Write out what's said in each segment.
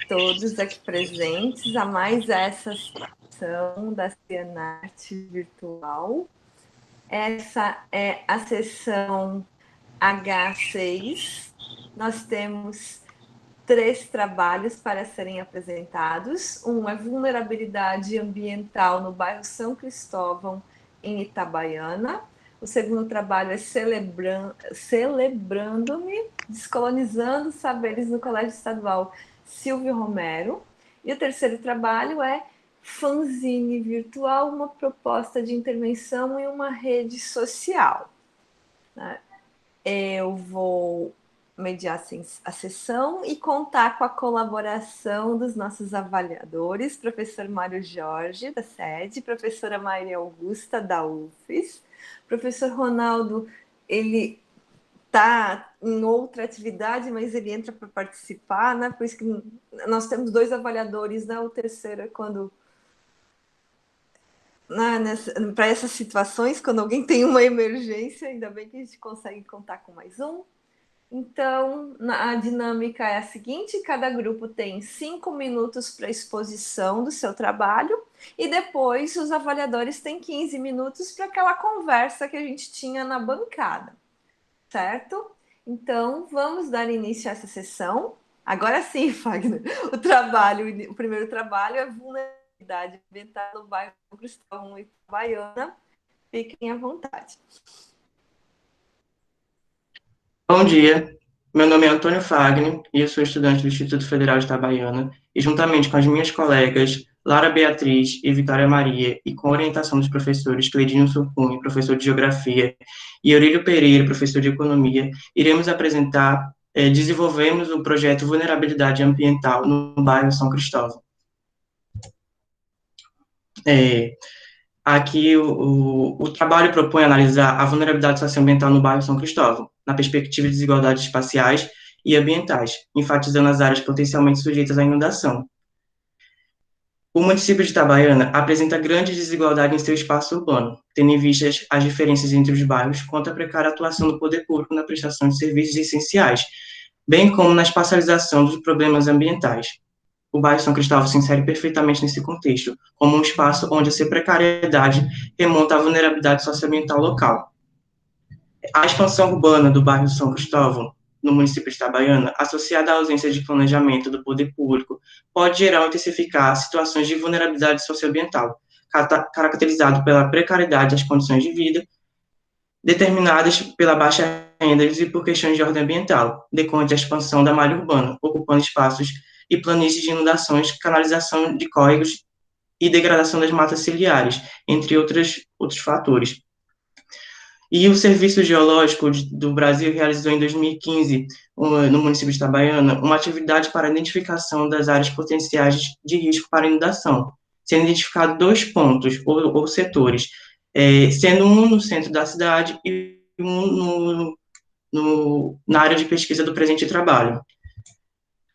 todos aqui presentes a mais essa sessão da Cianarte Virtual. Essa é a sessão H6. Nós temos 3 trabalhos para serem apresentados. Um é vulnerabilidade ambiental no bairro São Cristóvão, em Itabaiana. O segundo trabalho é Celebrando-me, descolonizando saberes no Colégio Estadual Silvio Romero. E o terceiro trabalho é Fanzine Virtual, uma proposta de intervenção em uma rede social. Eu vou mediar a sessão e contar com a colaboração dos nossos avaliadores, professor Mário Jorge, da SED, professora Maria Augusta, da UFES, professor Ronaldo, ele está em outra atividade, mas ele entra para participar, né? Por isso que nós temos 2 avaliadores, né? O terceiro é quando... para essas situações, quando alguém tem uma emergência, ainda bem que a gente consegue contar com mais um. Então, a dinâmica é a seguinte: cada grupo tem 5 minutos para exposição do seu trabalho e depois os avaliadores têm 15 minutos para aquela conversa que a gente tinha na bancada, certo? Então, vamos dar início a essa sessão. Agora sim, Fagner, o primeiro trabalho é vulnerabilidade ambiental no bairro Cristóvão e Itabaiana. Fiquem à vontade. Bom dia, meu nome é Antônio Fagner e eu sou estudante do Instituto Federal de Itabaiana e juntamente com as minhas colegas Lara Beatriz e Vitória Maria e com a orientação dos professores Cleidinho Surcuni, professor de Geografia, e Eurílio Pereira, professor de Economia, iremos desenvolvemos o projeto Vulnerabilidade Ambiental no bairro São Cristóvão. Aqui, o trabalho propõe analisar a vulnerabilidade socioambiental no bairro São Cristóvão, na perspectiva de desigualdades espaciais e ambientais, enfatizando as áreas potencialmente sujeitas à inundação. O município de Itabaiana apresenta grande desigualdade em seu espaço urbano, tendo em vista as diferenças entre os bairros quanto à precária atuação do poder público na prestação de serviços essenciais, bem como na espacialização dos problemas ambientais. O bairro São Cristóvão se insere perfeitamente nesse contexto, como um espaço onde a sua precariedade remonta à vulnerabilidade socioambiental local. A expansão urbana do bairro São Cristóvão, no município de Itabaiana, associada à ausência de planejamento do poder público, pode gerar ou intensificar situações de vulnerabilidade socioambiental, caracterizado pela precariedade das condições de vida, determinadas pela baixa renda e por questões de ordem ambiental, decorrente da expansão da malha urbana, ocupando espaços e planícies de inundações, canalização de córregos e degradação das matas ciliares, entre outros fatores. E o Serviço Geológico do Brasil realizou em 2015, no município de Itabaiana, uma atividade para identificação das áreas potenciais de risco para inundação, sendo identificados 2 pontos ou setores, sendo um no centro da cidade e um na área de pesquisa do presente trabalho.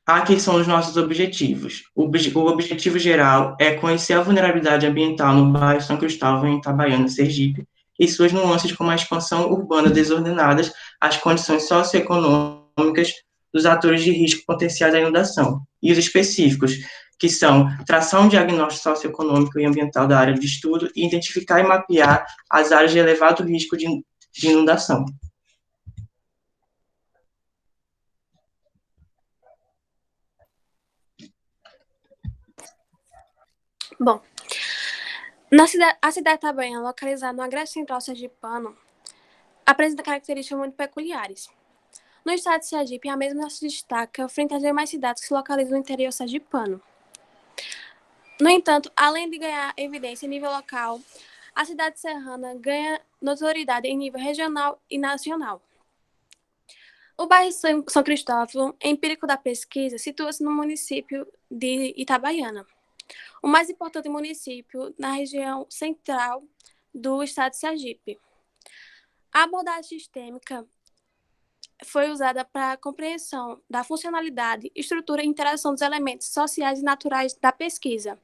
Aqui são os nossos objetivos. O objetivo geral é conhecer a vulnerabilidade ambiental no bairro São Cristóvão, em Itabaiana, Sergipe, e suas nuances como a expansão urbana desordenada, as condições socioeconômicas dos atores de risco potenciais à inundação, e os específicos, que são traçar um diagnóstico socioeconômico e ambiental da área de estudo e identificar e mapear as áreas de elevado risco de inundação. Bom, a cidade de Itabaiana, localizada no agreste central sergipano, apresenta características muito peculiares. No estado de Sergipe, a mesma se destaca frente às demais cidades que se localizam no interior sergipano. No entanto, além de ganhar evidência em nível local, a cidade serrana ganha notoriedade em nível regional e nacional. O bairro São Cristóvão, empírico da pesquisa, situa-se no município de Itabaiana, o mais importante município na região central do estado de Sergipe. A abordagem sistêmica foi usada para a compreensão da funcionalidade, estrutura e interação dos elementos sociais e naturais da pesquisa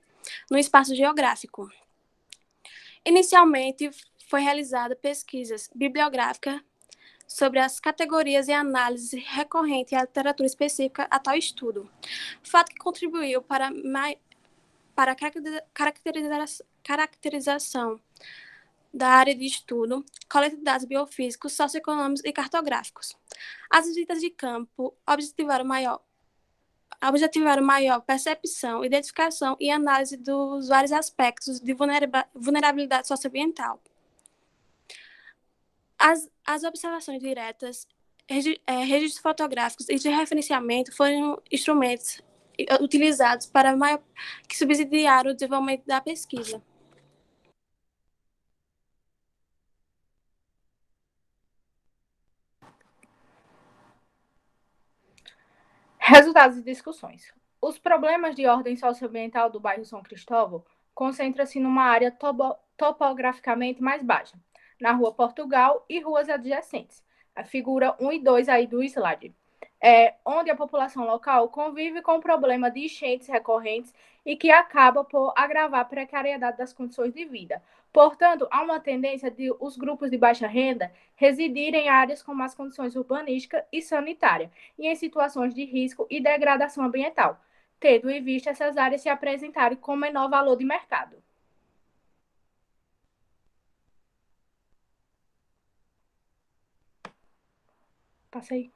no espaço geográfico. Inicialmente, foi realizada pesquisas bibliográficas sobre as categorias e análise recorrente e a literatura específica a tal estudo, fato que contribuiu para a caracterização da área de estudo, coleta de dados biofísicos, socioeconômicos e cartográficos. As visitas de campo objetivaram maior percepção, identificação e análise dos vários aspectos de vulnerabilidade socioambiental. As observações diretas, registros fotográficos e de referenciamento foram instrumentos utilizados para que subsidiaram o desenvolvimento da pesquisa. Resultados e discussões. Os problemas de ordem socioambiental do bairro São Cristóvão concentram-se numa área topograficamente mais baixa, na Rua Portugal e ruas adjacentes, a figura 1 e 2 aí do slide, onde a população local convive com o problema de enchentes recorrentes e que acaba por agravar a precariedade das condições de vida. Portanto, há uma tendência de os grupos de baixa renda residirem em áreas com más condições urbanísticas e sanitárias e em situações de risco e degradação ambiental, tendo em vista essas áreas se apresentarem com menor valor de mercado. Passei.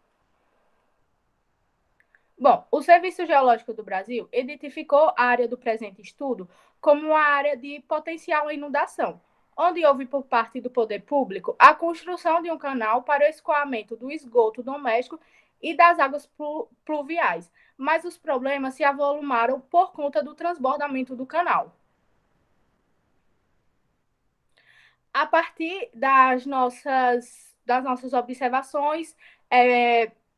Bom, o Serviço Geológico do Brasil identificou a área do presente estudo como uma área de potencial inundação, onde houve por parte do poder público a construção de um canal para o escoamento do esgoto doméstico e das águas pluviais, mas os problemas se avolumaram por conta do transbordamento do canal. A partir das nossas observações,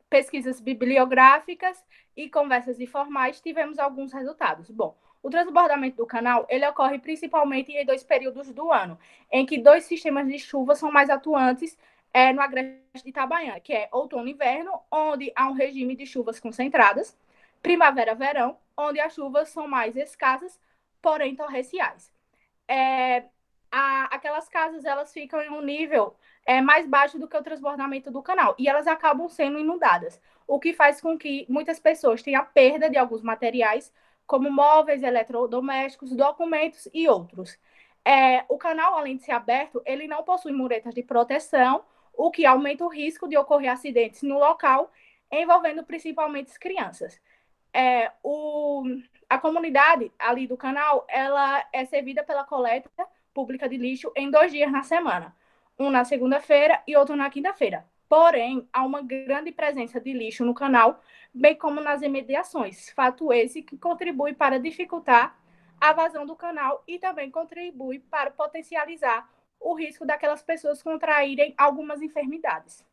pesquisas bibliográficas e conversas informais, tivemos alguns resultados. Bom, o transbordamento do canal ele ocorre principalmente em 2 períodos do ano, em que 2 sistemas de chuva são mais atuantes no agreste de Itabaiana, que é outono e inverno, onde há um regime de chuvas concentradas, primavera-verão, onde as chuvas são mais escassas, porém torrenciais. Aquelas casas elas ficam em um nível mais baixo do que o transbordamento do canal e elas acabam sendo inundadas, o que faz com que muitas pessoas tenham perda de alguns materiais, como móveis, eletrodomésticos, documentos e outros. O canal, além de ser aberto, ele não possui muretas de proteção, o que aumenta o risco de ocorrer acidentes no local, envolvendo principalmente as crianças. A comunidade ali do canal ela é servida pela coleta pública de lixo em 2 dias na semana, um na segunda-feira e outro na quinta-feira. Porém, há uma grande presença de lixo no canal, bem como nas imediações, fato esse que contribui para dificultar a vazão do canal e também contribui para potencializar o risco daquelas pessoas contraírem algumas enfermidades.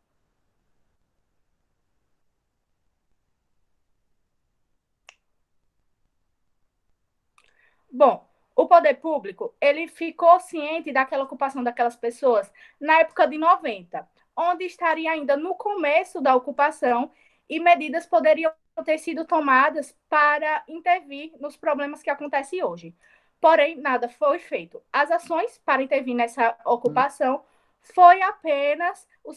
Bom, o poder público ele ficou ciente daquela ocupação daquelas pessoas na época de 90, onde estaria ainda no começo da ocupação e medidas poderiam ter sido tomadas para intervir nos problemas que acontecem hoje. Porém, nada foi feito. As ações para intervir nessa ocupação foi apenas o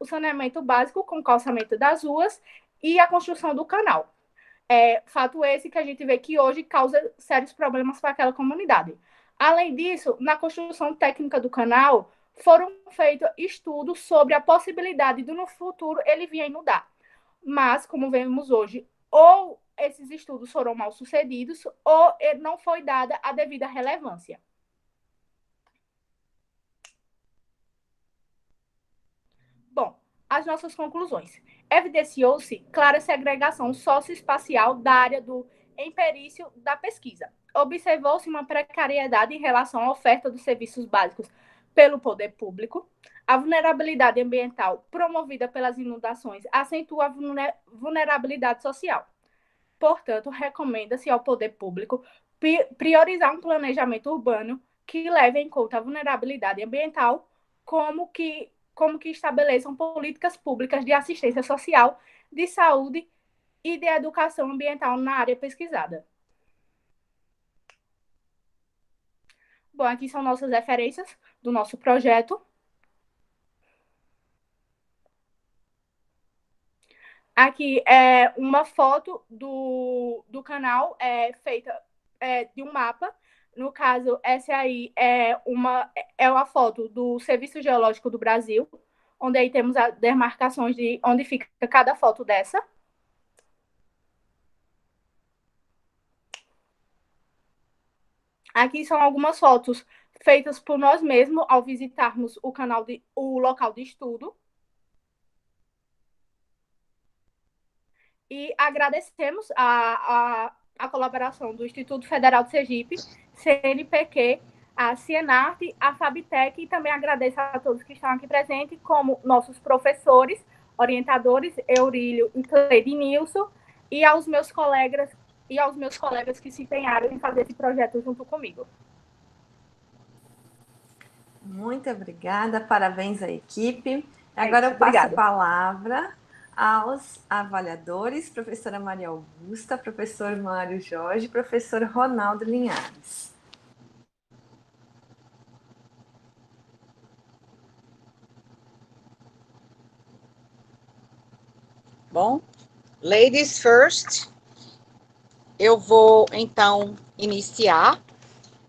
saneamento básico com calçamento das ruas e a construção do canal. Fato esse que a gente vê que hoje causa sérios problemas para aquela comunidade. Além disso, na construção técnica do canal, foram feitos estudos sobre a possibilidade de, no futuro, ele vir a inundar. Mas, como vemos hoje, ou esses estudos foram mal sucedidos, ou não foi dada a devida relevância. Bom, as nossas conclusões. Evidenciou-se clara segregação socioespacial da área do emperício da pesquisa. Observou-se uma precariedade em relação à oferta dos serviços básicos pelo poder público. A vulnerabilidade ambiental promovida pelas inundações acentua a vulnerabilidade social. Portanto, recomenda-se ao poder público priorizar um planejamento urbano que leve em conta a vulnerabilidade ambiental, como que estabeleçam políticas públicas de assistência social, de saúde e de educação ambiental na área pesquisada. Bom, aqui são nossas referências do nosso projeto. Aqui é uma foto do canal feita de um mapa. No caso, essa aí é uma foto do Serviço Geológico do Brasil, onde aí temos as demarcações de onde fica cada foto dessa. Aqui são algumas fotos feitas por nós mesmos ao visitarmos o local de estudo. E agradecemos a colaboração do Instituto Federal de Sergipe, CNPq, a Cienarte, a Fabtec, e também agradeço a todos que estão aqui presentes, como nossos professores, orientadores, Eurílio e Cleide Nilson, e aos meus colegas que se empenharam em fazer esse projeto junto comigo. Muito obrigada, parabéns à equipe. Agora eu passo a palavra aos avaliadores, professora Maria Augusta, professor Mário Jorge, professor Ronaldo Linhares. Bom, ladies first, eu vou então iniciar.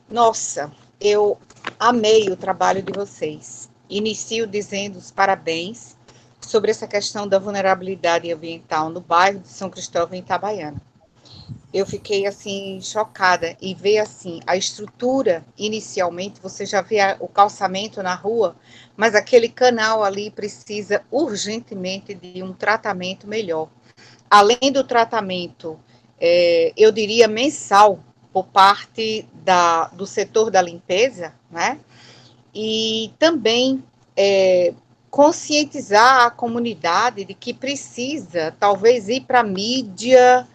Nossa, eu amei o trabalho de vocês. Inicio dizendo os parabéns sobre essa questão da vulnerabilidade ambiental no bairro de São Cristóvão, em Itabaiana. Eu fiquei, assim, chocada e ver, assim, a estrutura, inicialmente, você já vê o calçamento na rua, mas aquele canal ali precisa urgentemente de um tratamento melhor. Além do tratamento, eu diria, mensal, por parte do setor da limpeza, né? E também conscientizar a comunidade de que precisa, talvez, ir para a mídia,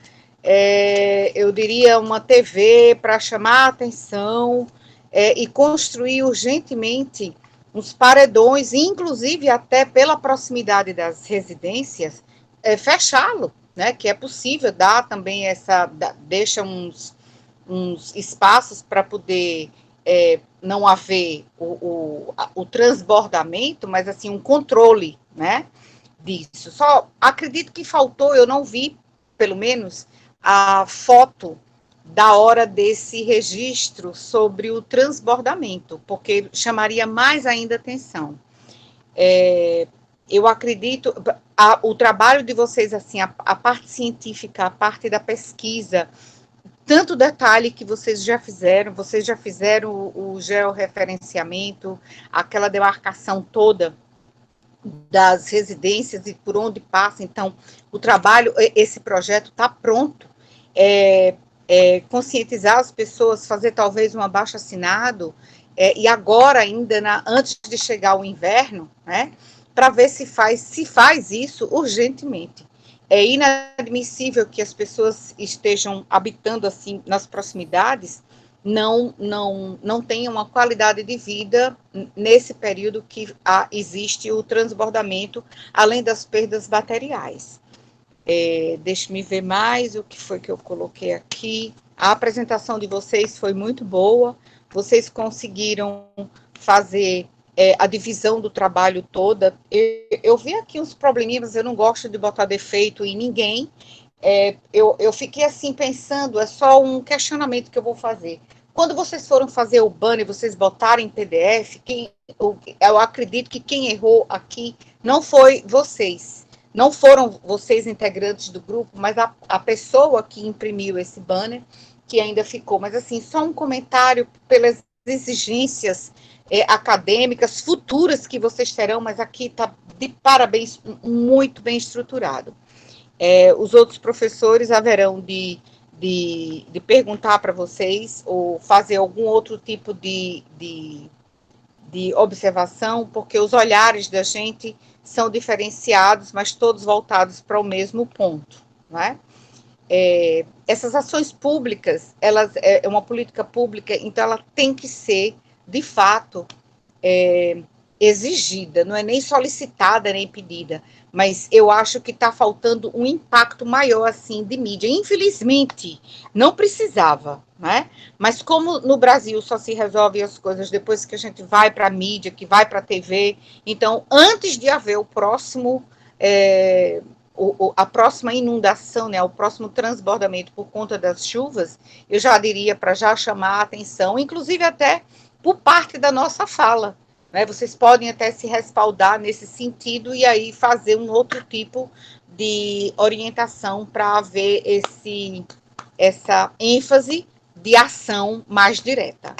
eu diria uma TV para chamar a atenção e construir urgentemente uns paredões, inclusive até pela proximidade das residências, fechá-lo, né? Que é possível dar também deixa uns espaços para poder não haver o transbordamento, mas assim um controle, né, disso. Só acredito que faltou, eu não vi, pelo menos, a foto da hora desse registro sobre o transbordamento, porque chamaria mais ainda atenção. Eu acredito, o trabalho de vocês, assim, a parte científica, a parte da pesquisa, tanto detalhe que vocês já fizeram o georreferenciamento, aquela demarcação toda das residências e por onde passa. Então, o trabalho, esse projeto está pronto. Conscientizar as pessoas, fazer talvez um abaixo-assinado, e agora ainda, antes de chegar o inverno, né, para ver se faz isso urgentemente. É inadmissível que as pessoas estejam habitando assim nas proximidades, não tenham uma qualidade de vida nesse período que existe o transbordamento, além das perdas materiais. Deixe-me ver mais o que foi que eu coloquei aqui. A apresentação de vocês foi muito boa, vocês conseguiram fazer a divisão do trabalho toda. Eu vi aqui uns probleminhas, eu não gosto de botar defeito em ninguém. Eu fiquei assim pensando, é só um questionamento que eu vou fazer. Quando vocês foram fazer o banner, vocês botaram em PDF, eu acredito que quem errou aqui não foi vocês. Não foram vocês integrantes do grupo, mas a pessoa que imprimiu esse banner, que ainda ficou. Mas assim, só um comentário pelas exigências acadêmicas futuras que vocês terão, mas aqui está de parabéns, muito bem estruturado. Os outros professores haverão de perguntar para vocês ou fazer algum outro tipo de observação, porque os olhares da gente são diferenciados, mas todos voltados para o mesmo ponto, não é? Essas ações públicas, é uma política pública, então ela tem que ser, de fato, exigida, não é nem solicitada, nem pedida, mas eu acho que está faltando um impacto maior, assim, de mídia. Infelizmente, não precisava, né? Mas como no Brasil só se resolve as coisas depois que a gente vai para a mídia, que vai para a TV, então, antes de haver o próximo a próxima inundação, né, o próximo transbordamento por conta das chuvas, eu já diria para já chamar a atenção, inclusive até por parte da nossa fala, né, vocês podem até se respaldar nesse sentido e aí fazer um outro tipo de orientação para haver essa ênfase de ação mais direta.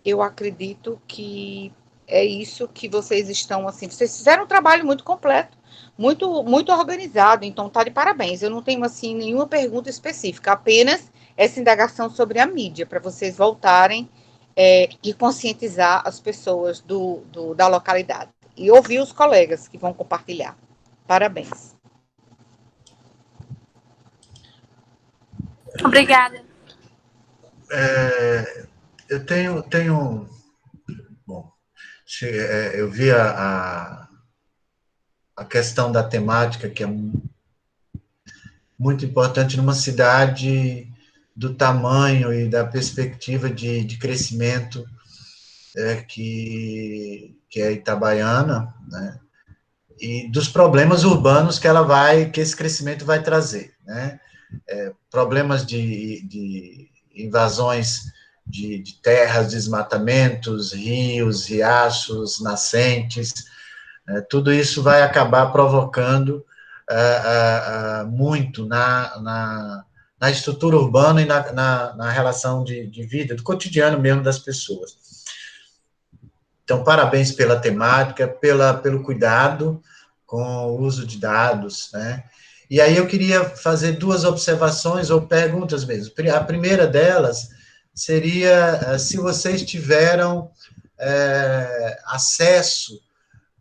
Eu acredito que é isso que vocês estão, assim, vocês fizeram um trabalho muito completo, muito organizado, então tá de parabéns. Eu não tenho, assim, nenhuma pergunta específica, apenas essa indagação sobre a mídia, para vocês voltarem e conscientizar as pessoas da localidade. E ouvir os colegas que vão compartilhar. Parabéns. Obrigada. Eu tenho bom, eu vi a questão da temática, que é muito importante numa cidade do tamanho e da perspectiva de crescimento que é Itabaiana, né? E dos problemas urbanos que esse crescimento vai trazer, né? Problemas de invasões de terras, desmatamentos, rios, riachos, nascentes, tudo isso vai acabar provocando muito na estrutura urbana e na relação de vida, do cotidiano mesmo das pessoas. Então, parabéns pela temática, pelo cuidado com o uso de dados, né? E aí eu queria fazer duas observações ou perguntas mesmo. A primeira delas seria se vocês tiveram acesso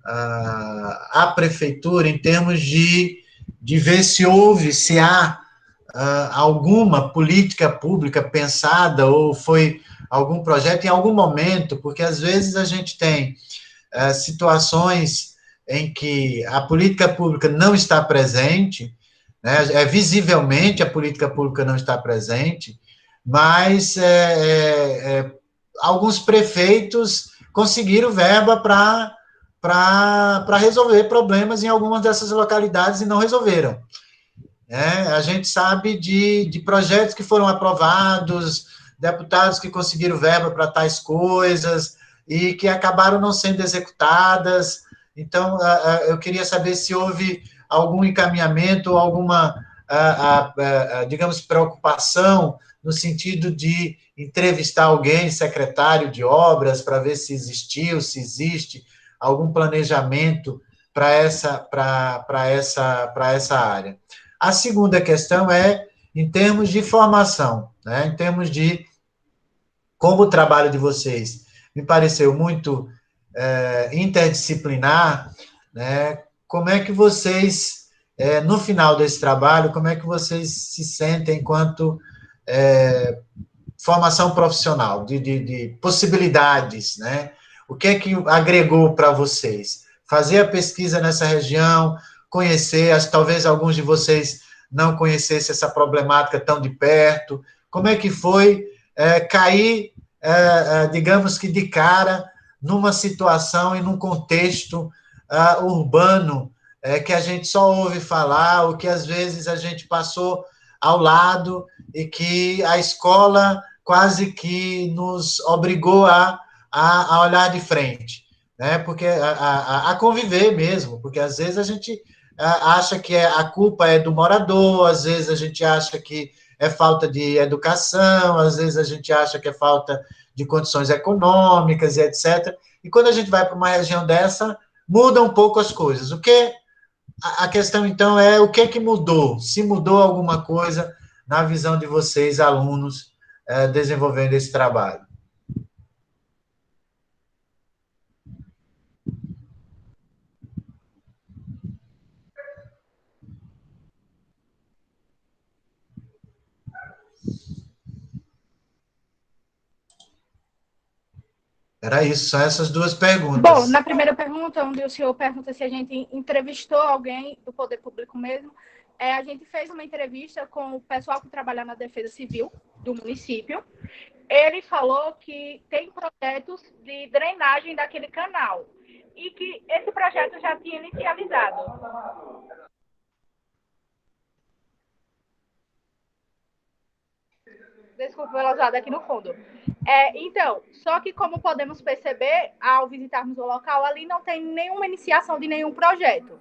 à prefeitura em termos de ver se há alguma política pública pensada ou foi algum projeto em algum momento, porque às vezes a gente tem situações em que a política pública não está presente, né, visivelmente a política pública não está presente, mas alguns prefeitos conseguiram verba para resolver problemas em algumas dessas localidades e não resolveram. A gente sabe de projetos que foram aprovados, deputados que conseguiram verba para tais coisas e que acabaram não sendo executadas. Então, eu queria saber se houve algum encaminhamento, alguma, digamos, preocupação no sentido de entrevistar alguém, secretário de obras, para ver se existiu, se existe algum planejamento para essa área. A segunda questão é em termos de formação, né? Em termos de como o trabalho de vocês me pareceu muito interdisciplinar, né? Como é que vocês, no final desse trabalho, como é que vocês se sentem enquanto formação profissional, de possibilidades, né? O que é que agregou para vocês? Fazer a pesquisa nessa região, conhecer, talvez alguns de vocês não conhecessem essa problemática tão de perto. Como é que foi cair, digamos que de cara, numa situação e num contexto urbano que a gente só ouve falar, ou que às vezes a gente passou ao lado e que a escola quase que nos obrigou a olhar de frente, né? Porque a conviver mesmo, porque às vezes a gente acha que a culpa é do morador, às vezes a gente acha que é falta de educação, às vezes a gente acha que é falta de condições econômicas e etc. E quando a gente vai para uma região dessa, muda um pouco as coisas. A questão, então, é o que mudou? Se mudou alguma coisa na visão de vocês, alunos, desenvolvendo esse trabalho. Era isso, são essas duas perguntas. Bom, na primeira pergunta, onde o senhor pergunta se a gente entrevistou alguém do poder público mesmo, a gente fez uma entrevista com o pessoal que trabalha na Defesa Civil do município. Ele falou que tem projetos de drenagem daquele canal e que esse projeto já tinha inicializado. Desculpa pela zoada aqui no fundo. Então, só que como podemos perceber, ao visitarmos o local, ali não tem nenhuma iniciação de nenhum projeto.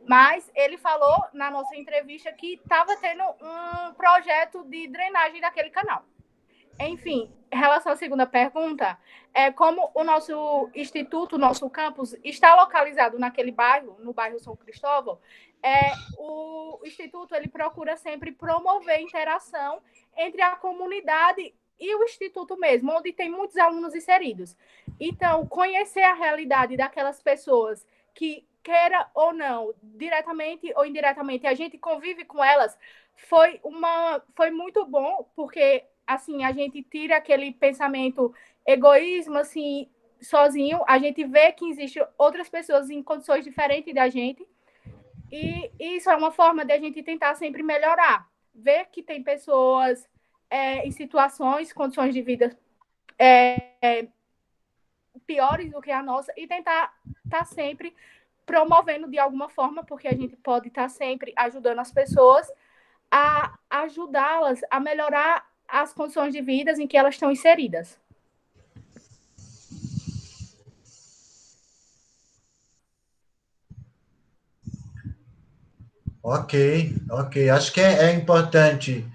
Mas ele falou na nossa entrevista que estava tendo um projeto de drenagem daquele canal. Enfim, em relação à segunda pergunta, como o nosso instituto, o nosso campus, está localizado naquele bairro, no bairro São Cristóvão, o instituto ele procura sempre promover interação entre a comunidade e o instituto mesmo, onde tem muitos alunos inseridos. Então, conhecer a realidade daquelas pessoas que, queira ou não, diretamente ou indiretamente, a gente convive com elas, foi muito bom, porque assim, a gente tira aquele pensamento egoísmo, assim, sozinho, a gente vê que existem outras pessoas em condições diferentes da gente, e isso é uma forma de a gente tentar sempre melhorar, ver que tem pessoas em situações, condições de vida piores do que a nossa, e tentar estar sempre promovendo de alguma forma, porque a gente pode estar sempre ajudando as pessoas a ajudá-las a melhorar as condições de vida em que elas estão inseridas. Ok. Acho que é importante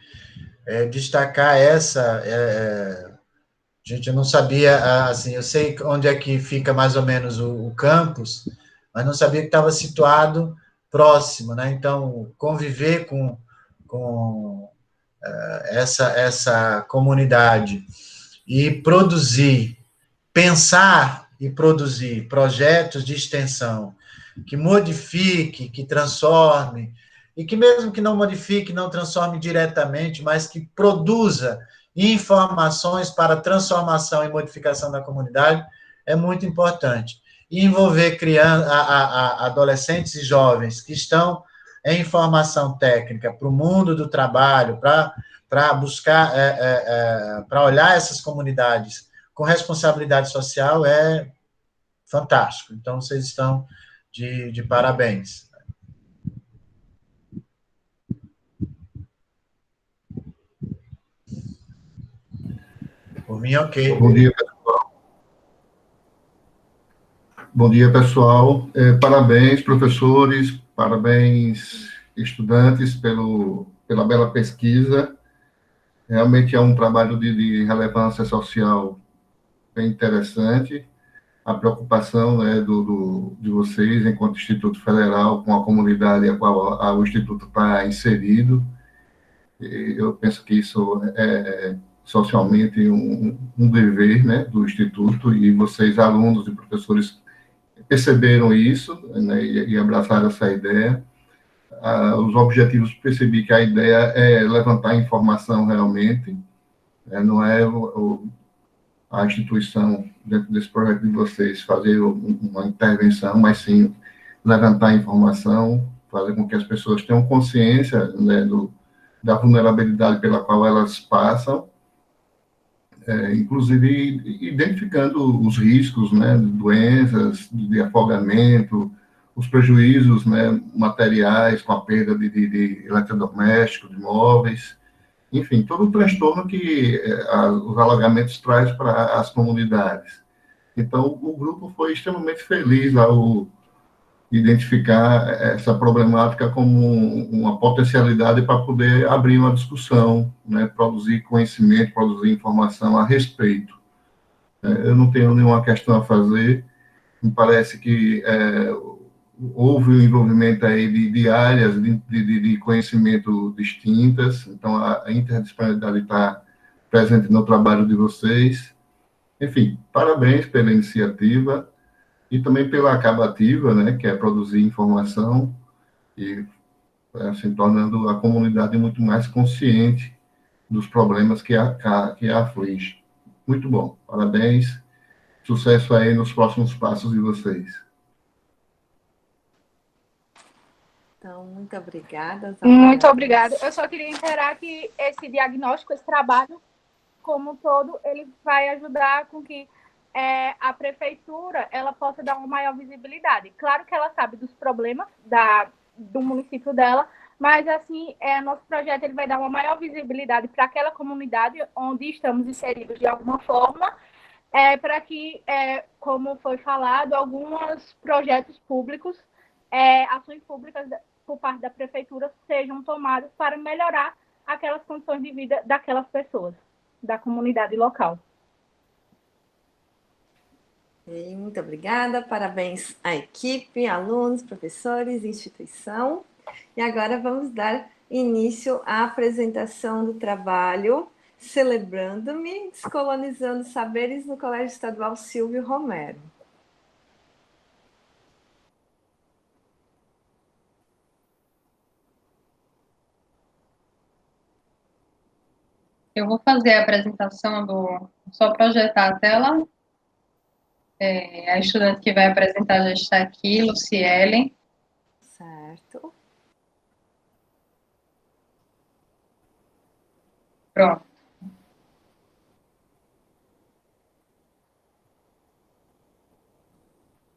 destacar essa. Gente, eu não sabia, assim, eu sei onde é que fica mais ou menos o campus, mas não sabia que estava situado próximo, né? Então, conviver com essa comunidade e pensar e produzir projetos de extensão que modifique, que transforme, e que mesmo que não modifique, não transforme diretamente, mas que produza informações para transformação e modificação da comunidade, é muito importante. E envolver adolescentes e jovens que estão em formação técnica para o mundo do trabalho, para buscar, para olhar essas comunidades com responsabilidade social é fantástico. Então, vocês estão de parabéns. Por mim, ok. Bom dia, pessoal. Bom dia, pessoal. Parabéns, professores, parabéns, estudantes, pela bela pesquisa. Realmente é um trabalho de relevância social bem interessante. A preocupação, né, de vocês, enquanto Instituto Federal, com a comunidade a qual o Instituto está inserido. Eu penso que isso é socialmente um dever, né, do Instituto, e vocês, alunos e professores, perceberam isso, né, e abraçaram essa ideia. Os objetivos, percebi que a ideia é levantar informação realmente, não é a instituição, dentro desse projeto de vocês, fazer uma intervenção, mas sim levantar informação, fazer com que as pessoas tenham consciência, né, da vulnerabilidade pela qual elas passam, inclusive identificando os riscos, né, de doenças, de afogamento, os prejuízos, né, materiais com a perda de eletrodomésticos, de móveis, enfim, todo o transtorno que os alagamentos trazem para as comunidades. Então, o grupo foi extremamente feliz ao identificar essa problemática como uma potencialidade para poder abrir uma discussão, né, produzir conhecimento, produzir informação a respeito. Eu não tenho nenhuma questão a fazer, me parece que houve um envolvimento aí de áreas de conhecimento distintas, então a interdisciplinaridade está presente no trabalho de vocês. Enfim, parabéns pela iniciativa, e também pela acabativa, né, que é produzir informação e assim, tornando a comunidade muito mais consciente dos problemas que a aflige. Muito bom, parabéns, sucesso aí nos próximos passos de vocês. Então, muito obrigada. Muito obrigada. Eu só queria inteirar que esse diagnóstico, esse trabalho, como um todo, ele vai ajudar com que a prefeitura ela possa dar uma maior visibilidade. Claro que ela sabe dos problemas do município dela, mas assim, nosso projeto ele vai dar uma maior visibilidade para aquela comunidade onde estamos inseridos de alguma forma, para que, como foi falado, alguns projetos públicos, ações públicas por parte da prefeitura sejam tomadas para melhorar aquelas condições de vida daquelas pessoas, da comunidade local. Muito obrigada, parabéns à equipe, alunos, professores, instituição. E agora vamos dar início à apresentação do trabalho Celebrando-me, Descolonizando Saberes no Colégio Estadual Silvio Romero. Eu vou fazer a apresentação só projetar a tela. A estudante que vai apresentar já está aqui, Luciele. Certo. Pronto.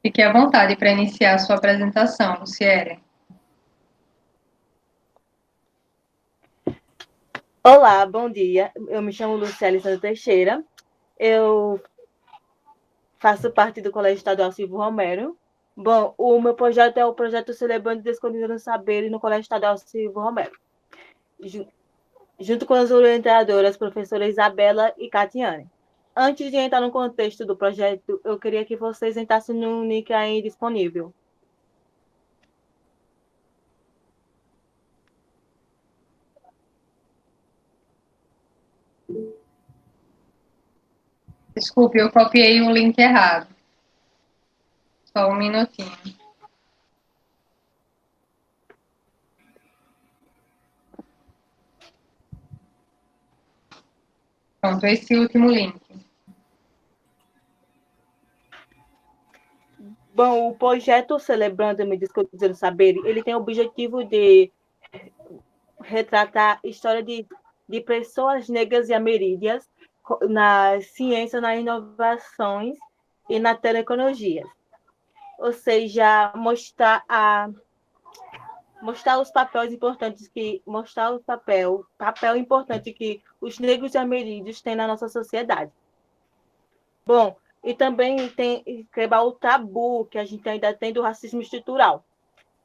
Fique à vontade para iniciar a sua apresentação, Luciele. Olá, bom dia. Eu me chamo Luciele Santos Teixeira. Eu faço parte do Colégio Estadual Silvio Romero. Bom, o meu projeto é o projeto Celebrando e Descolonizando Saberes no Colégio Estadual Silvio Romero. Junto com as orientadoras, professoras Isabela e Catiane. Antes de entrar no contexto do projeto, eu queria que vocês entrassem no link aí disponível. Desculpe, eu copiei o link errado. Só um minutinho. Pronto, esse último link. Bom, o projeto Celebrando-me, Descolonizando Saberes, ele tem o objetivo de retratar a história de pessoas negras e ameríndias na ciência, nas inovações e na tecnologia. Ou seja, mostrar os papéis importantes papel importante que os negros e ameríndios têm na nossa sociedade. Bom, e também tem quebrar o tabu que a gente ainda tem do racismo estrutural,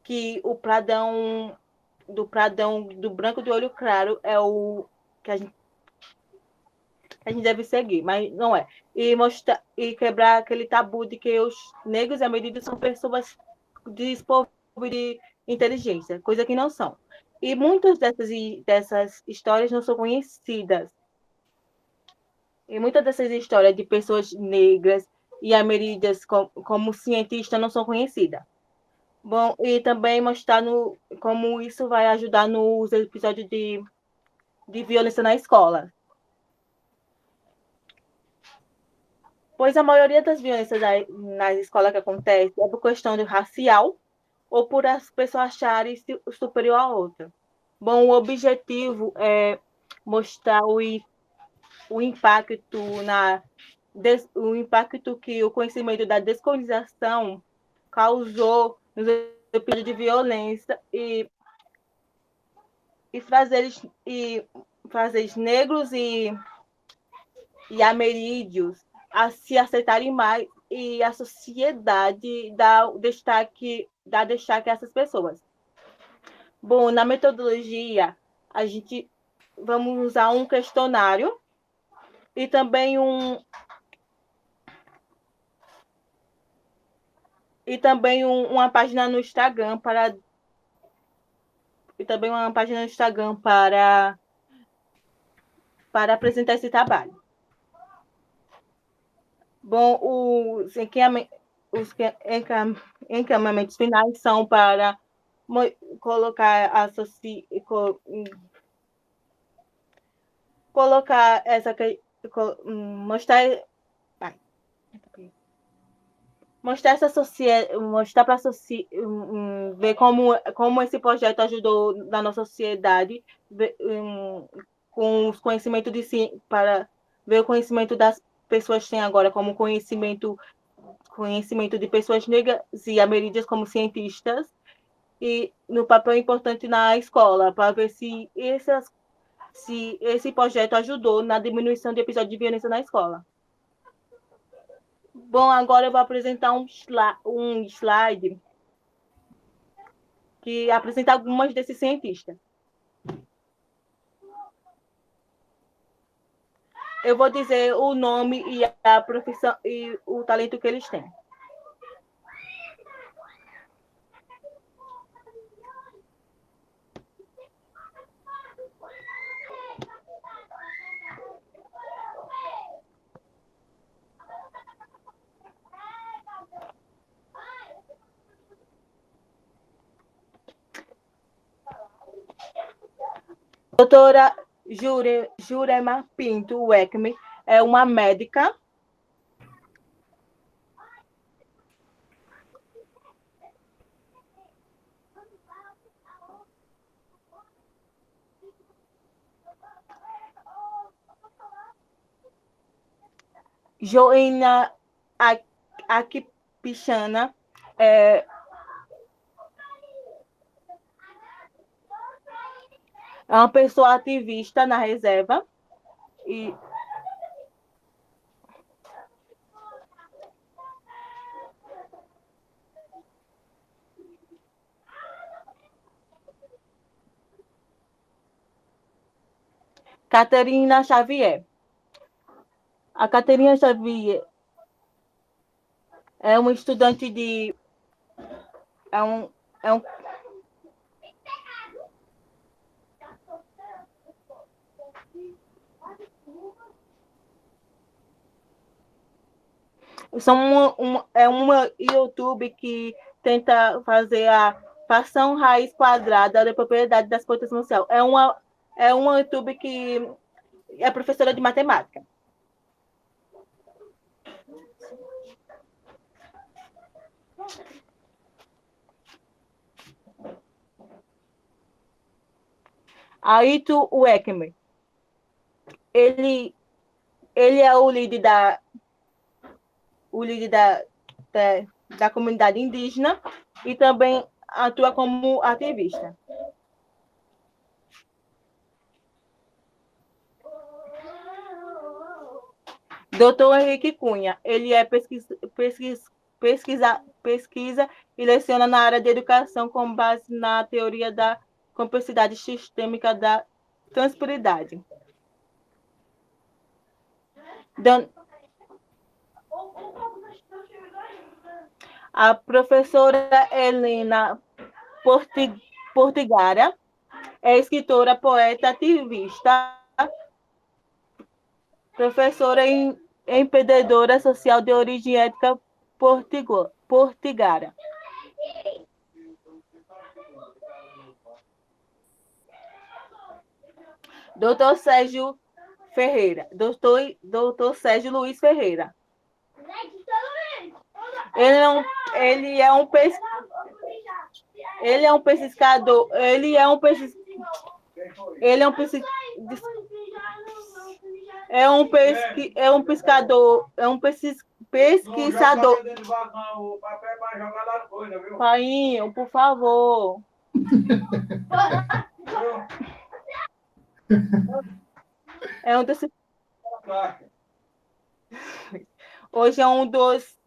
que o Pradão do branco de olho claro é o que a gente deve seguir, mas não é. E quebrar aquele tabu de que os negros e ameríndios são pessoas desprovidas de inteligência, coisa que não são. E muitas dessas histórias não são conhecidas. E muitas dessas histórias de pessoas negras e ameríndias como cientistas não são conhecidas. Bom, e também mostrar como isso vai ajudar nos episódios de violência na escola. Pois a maioria das violências na escola que acontece é por questão de racial ou por as pessoas acharem superior a outra. Bom, o objetivo é mostrar o impacto o impacto que o conhecimento da descolonização causou nos episódios de violência e fazer negros e ameríndios a se aceitarem mais e a sociedade dar destaque a essas pessoas. Bom, na metodologia, a gente vamos usar um questionário e também uma página no Instagram para apresentar esse trabalho. Bom, os encaminhamentos finais são para colocar mostrar para ver como esse projeto ajudou na nossa sociedade com os conhecimentos para ver o conhecimento das pessoas têm agora como conhecimento de pessoas negras e ameríndias como cientistas e no papel importante na escola, para ver se esse projeto ajudou na diminuição de episódios de violência na escola. Bom, agora eu vou apresentar um slide que apresenta algumas desses cientistas. Eu vou dizer o nome e a profissão e o talento que eles têm. Doutora Jurema Pinto Weckme é uma médica. Joina Akipichana é uma pessoa ativista na reserva e Caterina Xavier. A Caterina Xavier é uma estudante de uma YouTube que tenta fazer a fração raiz quadrada da propriedade das potências no céu. É uma YouTube que é professora de matemática. Aito Weckme. Ele é o líder da comunidade indígena e também atua como ativista. Dr. Henrique Cunha, ele é pesquisa e leciona na área de educação com base na teoria da complexidade sistêmica da transpiridade. A professora Helena Portigara é escritora, poeta, ativista, professora e empreendedora social de origem étnica portigara. Dr. Sérgio Ferreira, Dr. Sérgio Luiz Ferreira. Ele é um pesquisador, Painho, por favor. Hoje é um dos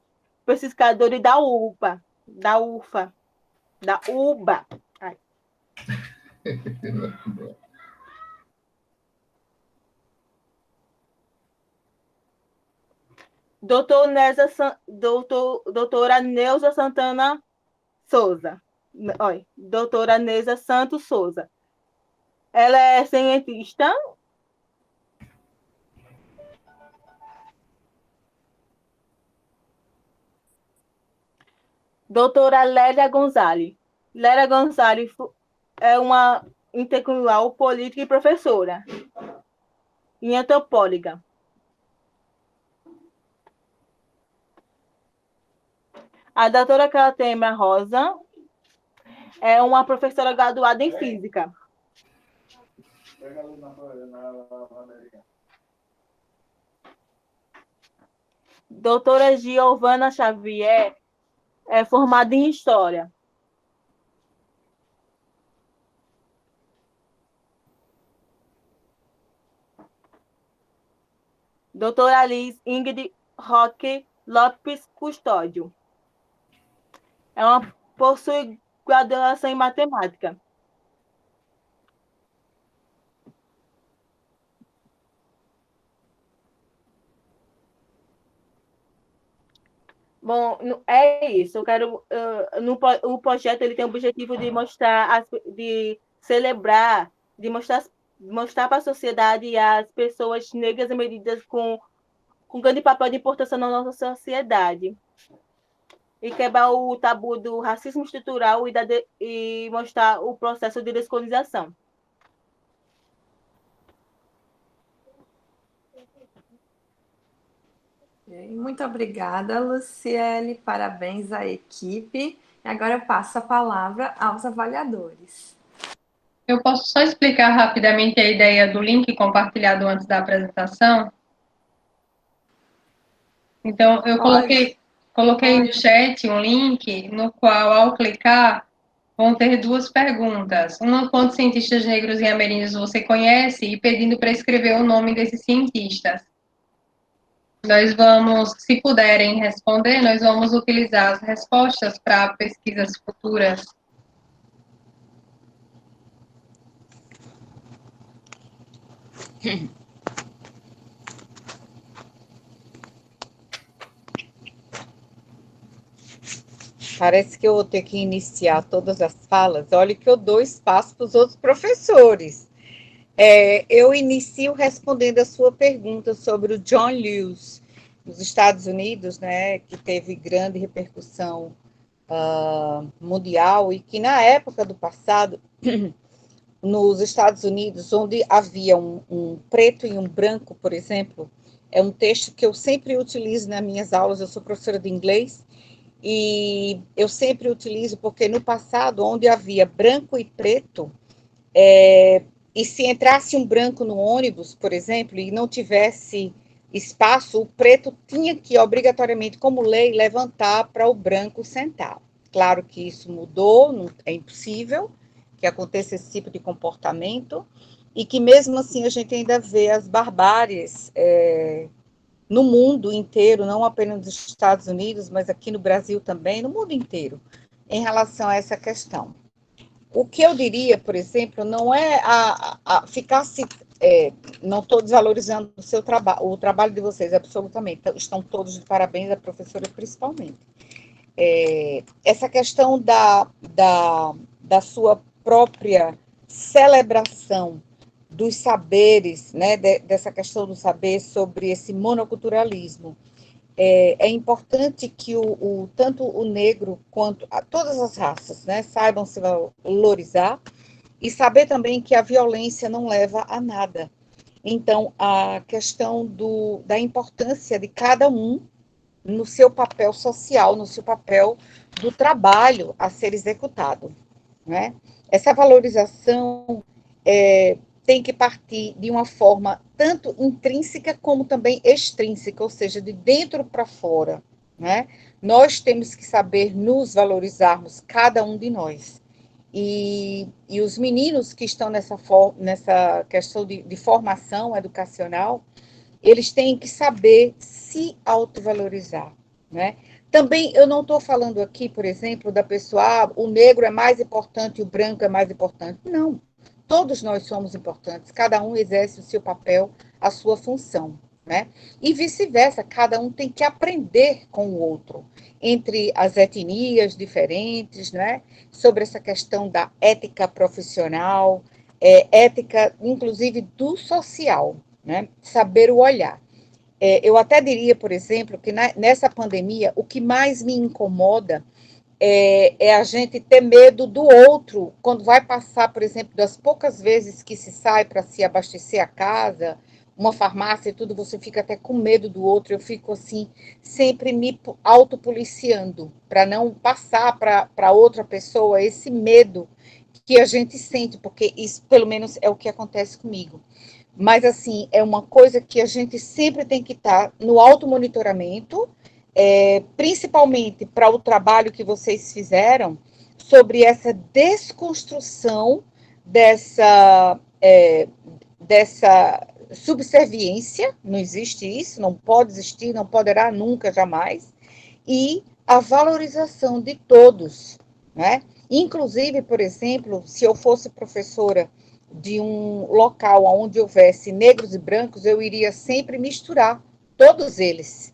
pesquisadores da UBA. Ai. Doutora Neuza Santana Souza. Oi, doutora Neuza Santos Souza. Ela é cientista. Doutora Lélia Gonzalez. Lélia Gonzalez é uma intelectual, política e professora em antropóloga. A doutora Catema Rosa é uma professora graduada em física. Doutora Giovana Xavier é formada em História. Doutora Liz Ingrid Roque Lopes Custódio. Possui graduação em matemática. Bom, é isso. Eu quero o projeto ele tem o objetivo de mostrar, de celebrar, de mostrar para a sociedade e as pessoas negras e medidas com grande papel de importância na nossa sociedade. E quebrar o tabu do racismo estrutural e mostrar o processo de descolonização. Muito obrigada, Luciele. Parabéns à equipe. E agora eu passo a palavra aos avaliadores. Eu posso só explicar rapidamente a ideia do link compartilhado antes da apresentação? Então, eu coloquei no chat um link no qual, ao clicar, vão ter duas perguntas. Uma, quantos cientistas negros e ameríndios você conhece? E pedindo para escrever o nome desses cientistas. Nós vamos, se puderem responder, nós vamos utilizar as respostas para pesquisas futuras. Parece que eu vou ter que iniciar todas as falas. Olha que eu dou espaço para os outros professores. Eu inicio respondendo a sua pergunta sobre o John Lewis, nos Estados Unidos, né, que teve grande repercussão mundial e que, na época do passado, nos Estados Unidos, onde havia um preto e um branco, por exemplo, é um texto que eu sempre utilizo nas minhas aulas. Eu sou professora de inglês, e eu sempre utilizo porque no passado, onde havia branco e preto, e se entrasse um branco no ônibus, por exemplo, e não tivesse espaço, o preto tinha que, obrigatoriamente, como lei, levantar para o branco sentar. Claro que isso mudou, não, é impossível que aconteça esse tipo de comportamento, e que mesmo assim a gente ainda vê as barbáries no mundo inteiro, não apenas nos Estados Unidos, mas aqui no Brasil também, no mundo inteiro, em relação a essa questão. O que eu diria, por exemplo, não é não estou desvalorizando o trabalho de vocês, absolutamente, estão todos de parabéns, a professora principalmente. Essa questão da sua própria celebração dos saberes, né, dessa questão do saber sobre esse monoculturalismo. É importante que tanto o negro quanto todas as raças, né, saibam se valorizar e saber também que a violência não leva a nada. Então, a questão da importância de cada um no seu papel social, no seu papel do trabalho a ser executado, né? Essa valorização tem que partir de uma forma tanto intrínseca como também extrínseca, ou seja, de dentro para fora, né? Nós temos que saber nos valorizarmos, cada um de nós. E os meninos que estão nessa questão de formação educacional, eles têm que saber se autovalorizar, né? Também eu não estou falando aqui, por exemplo, da pessoa, o negro é mais importante, o branco é mais importante. Não. Todos nós somos importantes, cada um exerce o seu papel, a sua função, né? E vice-versa, cada um tem que aprender com o outro, entre as etnias diferentes, né? Sobre essa questão da ética profissional, ética, inclusive, do social, né? Saber o olhar. Eu até diria, por exemplo, que nessa pandemia, o que mais me incomoda a gente ter medo do outro, quando vai passar, por exemplo, das poucas vezes que se sai para se abastecer a casa, uma farmácia e tudo, você fica até com medo do outro. Eu fico assim, sempre me autopoliciando, para não passar para outra pessoa esse medo que a gente sente, porque isso, pelo menos, é o que acontece comigo. Mas, assim, é uma coisa que a gente sempre tem que estar no automonitoramento, principalmente para o trabalho que vocês fizeram sobre essa desconstrução dessa subserviência, não existe isso, não pode existir, não poderá nunca, jamais, e a valorização de todos, né? Inclusive, por exemplo, se eu fosse professora de um local onde houvesse negros e brancos, eu iria sempre misturar todos eles,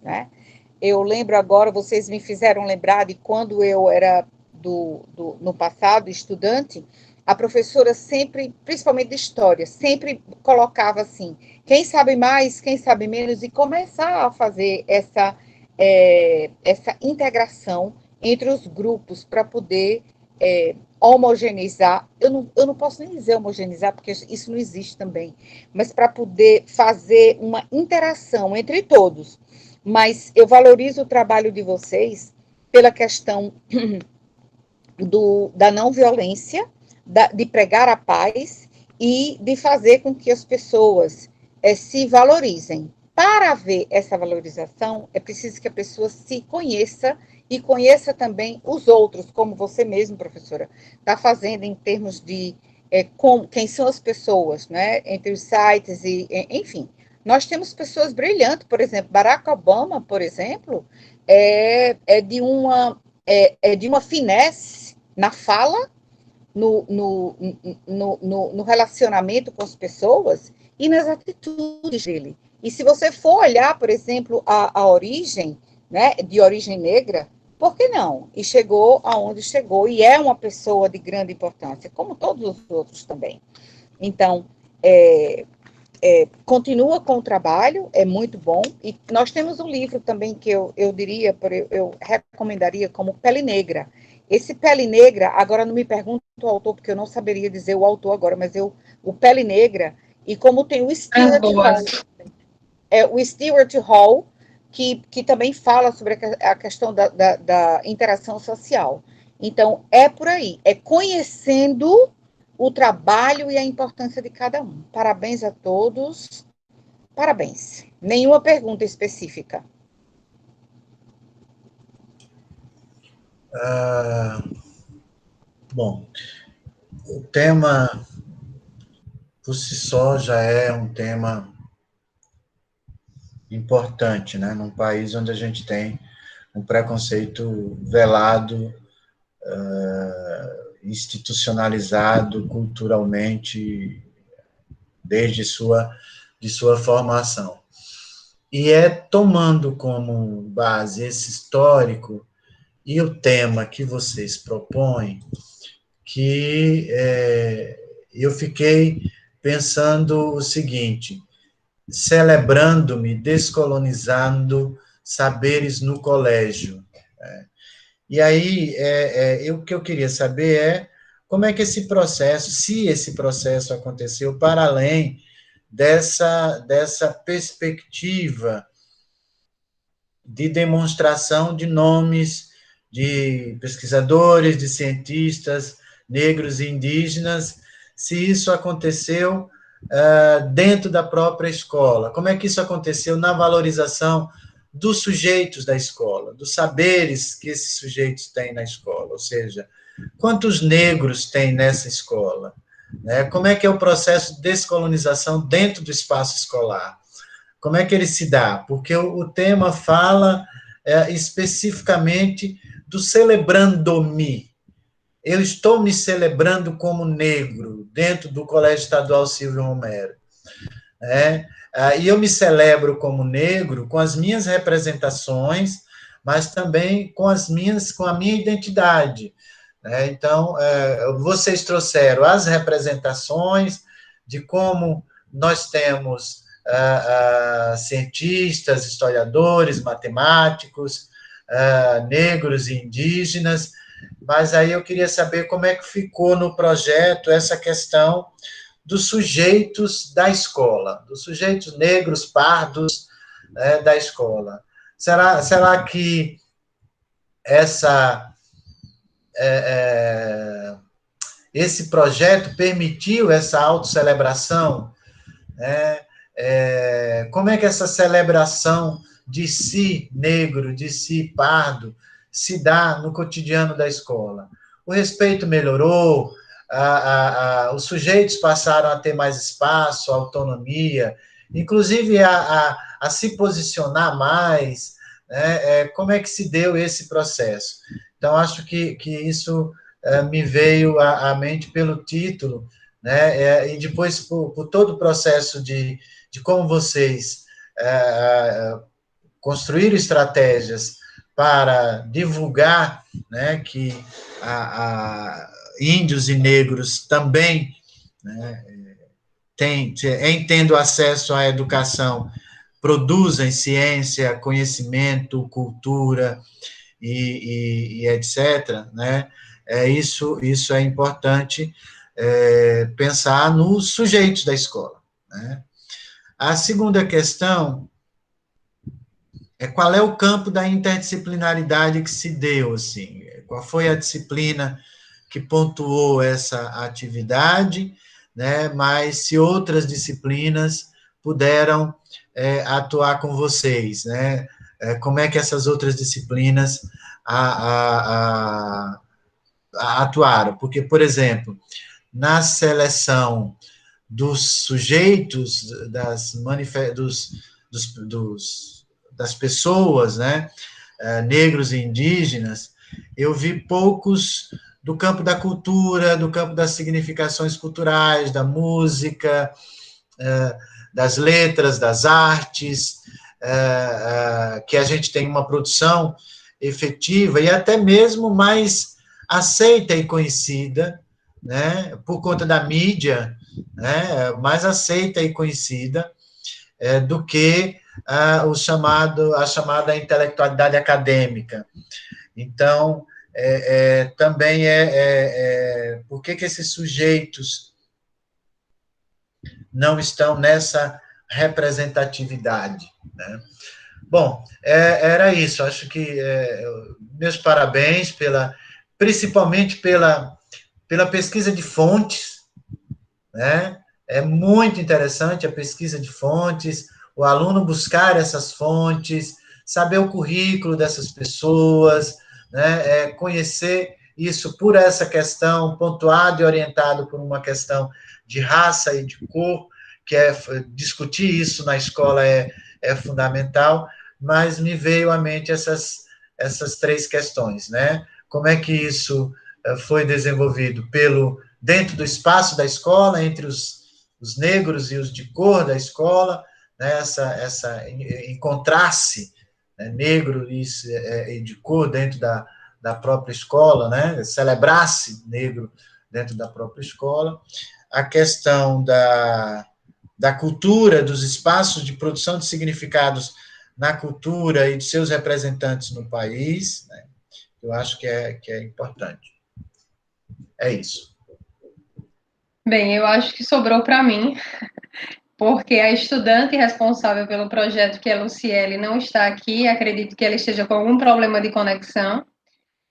né? Eu lembro agora, vocês me fizeram lembrar de quando eu era no passado, estudante, a professora sempre, principalmente de história, sempre colocava assim, quem sabe mais, quem sabe menos, e começar a fazer essa integração entre os grupos para poder homogeneizar, eu não posso nem dizer homogeneizar, porque isso não existe também, mas para poder fazer uma interação entre todos. Mas eu valorizo o trabalho de vocês pela questão da não violência, de pregar a paz e de fazer com que as pessoas se valorizem. Para haver essa valorização, é preciso que a pessoa se conheça e conheça também os outros, como você mesmo, professora, está fazendo em termos de quem são as pessoas, né, entre os sites, enfim. Nós temos pessoas brilhantes, por exemplo, Barack Obama, por exemplo, é de uma finesse na fala, no relacionamento com as pessoas e nas atitudes dele. E se você for olhar, por exemplo, a origem, né, de origem negra, por que não? E chegou aonde chegou, e é uma pessoa de grande importância, como todos os outros também. Então, continua com o trabalho, é muito bom, e nós temos um livro também que eu recomendaria como Pele Negra. Esse Pele Negra, agora não me pergunto o autor, porque eu não saberia dizer o autor agora, mas o Pele Negra, e como tem o Stuart Hall, que também fala sobre a questão da interação social. Então, é por aí, é conhecendo o trabalho e a importância de cada um. Parabéns a todos. Parabéns. Nenhuma pergunta específica. Bom, o tema, por si só, já é um tema importante, né? Num país onde a gente tem um preconceito velado, institucionalizado culturalmente desde de sua formação. E é tomando como base esse histórico e o tema que vocês propõem que eu fiquei pensando o seguinte: celebrando-me, descolonizando saberes no colégio. E aí, o que eu queria saber é como é que esse processo, se esse processo aconteceu para além dessa perspectiva de demonstração de nomes de pesquisadores, de cientistas negros e indígenas, se isso aconteceu dentro da própria escola, como é que isso aconteceu na valorização dos sujeitos da escola, dos saberes que esses sujeitos têm na escola, ou seja, quantos negros tem nessa escola, né? Como é que é o processo de descolonização dentro do espaço escolar, como é que ele se dá, porque o tema fala especificamente do celebrando-me, eu estou me celebrando como negro dentro do Colégio Estadual Silvio Romero, e eu me celebro como negro com as minhas representações, mas também com a minha identidade. Então, vocês trouxeram as representações de como nós temos cientistas, historiadores, matemáticos, negros e indígenas, mas aí eu queria saber como é que ficou no projeto essa questão dos sujeitos da escola, dos sujeitos negros, pardos, da escola. Será que esse projeto permitiu essa autocelebração? Como é que essa celebração de si negro, de si pardo, se dá no cotidiano da escola? O respeito melhorou, os sujeitos passaram a ter mais espaço, autonomia, inclusive a se posicionar mais, né? Como é que se deu esse processo? Então, acho que isso me veio à mente pelo título, né? E depois por todo o processo de como vocês construíram estratégias para divulgar, né, que índios e negros também, né, tendo acesso à educação, produzem ciência, conhecimento, cultura e etc., né? Isso é importante pensar nos sujeitos da escola, né? A segunda questão é qual é o campo da interdisciplinaridade que se deu, assim, qual foi a disciplina que pontuou essa atividade, né, mas se outras disciplinas puderam atuar com vocês, né, como é que essas outras disciplinas atuaram, porque, por exemplo, na seleção dos sujeitos, das pessoas, né, negros e indígenas, eu vi poucos do campo da cultura, do campo das significações culturais, da música, das letras, das artes, que a gente tem uma produção efetiva e até mesmo mais aceita e conhecida, né, por conta da mídia, né, mais aceita e conhecida do que a chamada intelectualidade acadêmica. Então, também por que esses sujeitos não estão nessa representatividade, né? Bom, era isso, acho que meus parabéns, principalmente pela pesquisa de fontes, né? É muito interessante a pesquisa de fontes, o aluno buscar essas fontes, saber o currículo dessas pessoas, né? Conhecer isso por essa questão, pontuado e orientado por uma questão de raça e de cor, que discutir isso na escola é fundamental, mas me veio à mente essas três questões, né? Como é que isso foi desenvolvido dentro do espaço da escola, entre os negros e os de cor da escola, né? Encontrar-se, né, negro e de cor dentro da própria escola, né? Celebrar-se negro dentro da própria escola. A questão da cultura, dos espaços de produção de significados na cultura e de seus representantes no país, né? Eu acho que é importante. É isso. Bem, eu acho que sobrou para mim, porque a estudante responsável pelo projeto, que é a Luciele, não está aqui, acredito que ela esteja com algum problema de conexão.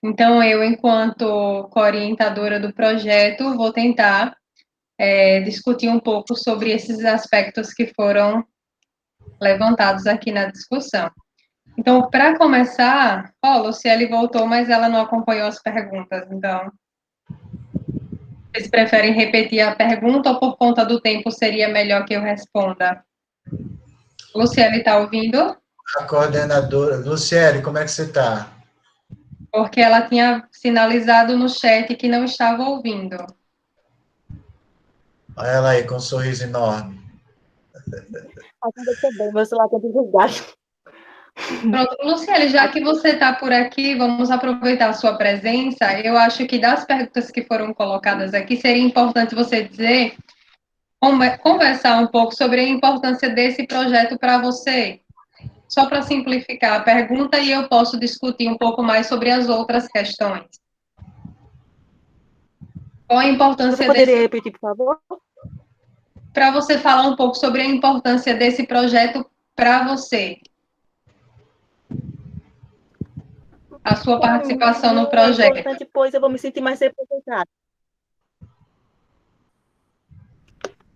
Então, eu, enquanto orientadora do projeto, vou tentar discutir um pouco sobre esses aspectos que foram levantados aqui na discussão. Então, para começar, Luciele voltou, mas ela não acompanhou as perguntas, então... Vocês preferem repetir a pergunta ou por conta do tempo seria melhor que eu responda? Luciele, está ouvindo? A coordenadora... Luciele, como é que você está? Porque ela tinha sinalizado no chat que não estava ouvindo. Olha ela aí, com um sorriso enorme. Também, meu celular está desligado. Pronto, Luciele, já que você está por aqui, vamos aproveitar a sua presença. Eu acho que das perguntas que foram colocadas aqui, seria importante você dizer, conversar um pouco sobre a importância desse projeto para você. Só para simplificar a pergunta, e eu posso discutir um pouco mais sobre as outras questões. Qual a importância Você poderia repetir, por favor? Para você falar um pouco sobre a importância desse projeto para você. A sua participação no projeto. É importante, pois eu vou me sentir mais representada.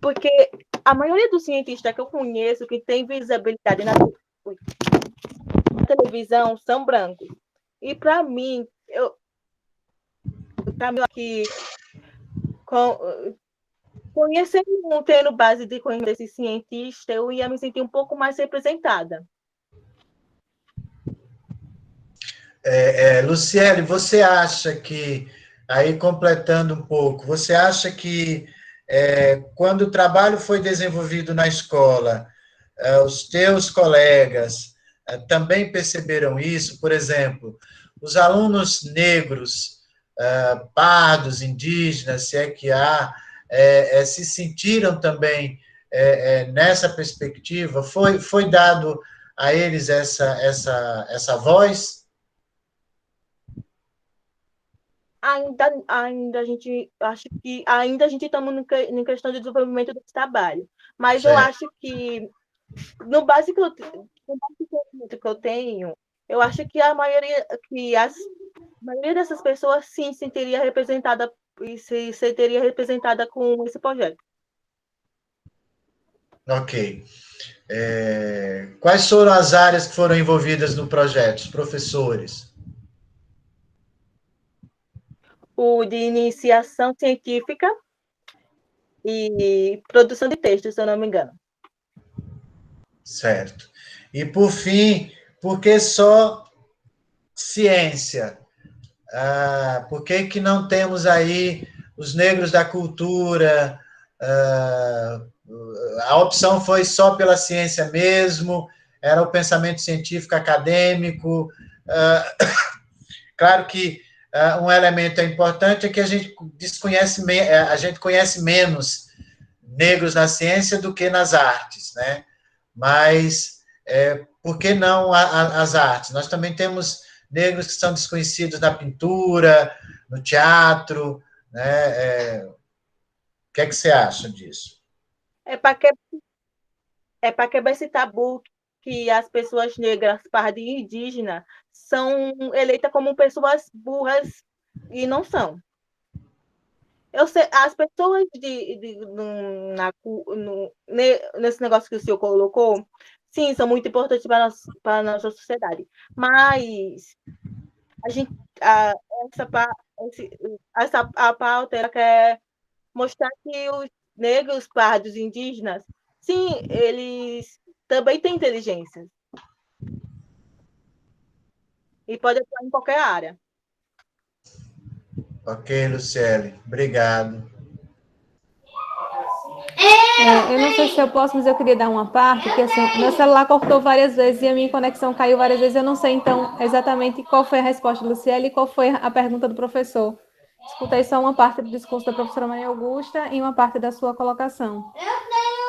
Porque a maioria dos cientistas que eu conheço que tem visibilidade na televisão são brancos. E para mim, aqui conhecendo, tendo base de conhecer esse cientista, eu ia me sentir um pouco mais representada. Luciele, você acha que, aí completando um pouco, você acha que quando o trabalho foi desenvolvido na escola, os teus colegas também perceberam isso? Por exemplo, os alunos negros, pardos, indígenas, se é que há, se sentiram também nessa perspectiva? Foi dado a eles essa voz? Ainda a gente, acho que ainda a gente estamos em questão de desenvolvimento desse trabalho, mas Certo. eu acho que no básico que eu tenho, eu acho que a maioria dessas pessoas sim se sentiria representada e se sentiria representada com esse projeto. Ok. Quais foram as áreas que foram envolvidas no projeto? Os professores? O de iniciação científica e produção de texto, se eu não me engano. Certo. E, por fim, por que só ciência? Por que não temos aí os negros da cultura? A opção foi só pela ciência mesmo? Era o pensamento científico acadêmico? Claro que um elemento importante é que a gente conhece menos negros na ciência do que nas artes, né? Mas por que não as artes? Nós também temos negros que são desconhecidos na pintura, no teatro, né? O que é que você acha disso? É para quebrar esse tabu que as pessoas negras, pardas e indígenas são eleitas como pessoas burras e não são. Eu sei, as pessoas nesse negócio que o senhor colocou, sim, são muito importantes para a nossa sociedade. Mas a pauta ela quer mostrar que os negros, pardos, indígenas, sim, eles também têm inteligência. E podem atuar em qualquer área. Ok, Luciele. Obrigado. Eu não sei se eu posso, mas eu queria dar uma parte, porque assim, meu celular cortou várias vezes e a minha conexão caiu várias vezes. Eu não sei, então, exatamente qual foi a resposta da Luciele e qual foi a pergunta do professor. Escutei só uma parte do discurso da professora Maria Augusta e uma parte da sua colocação.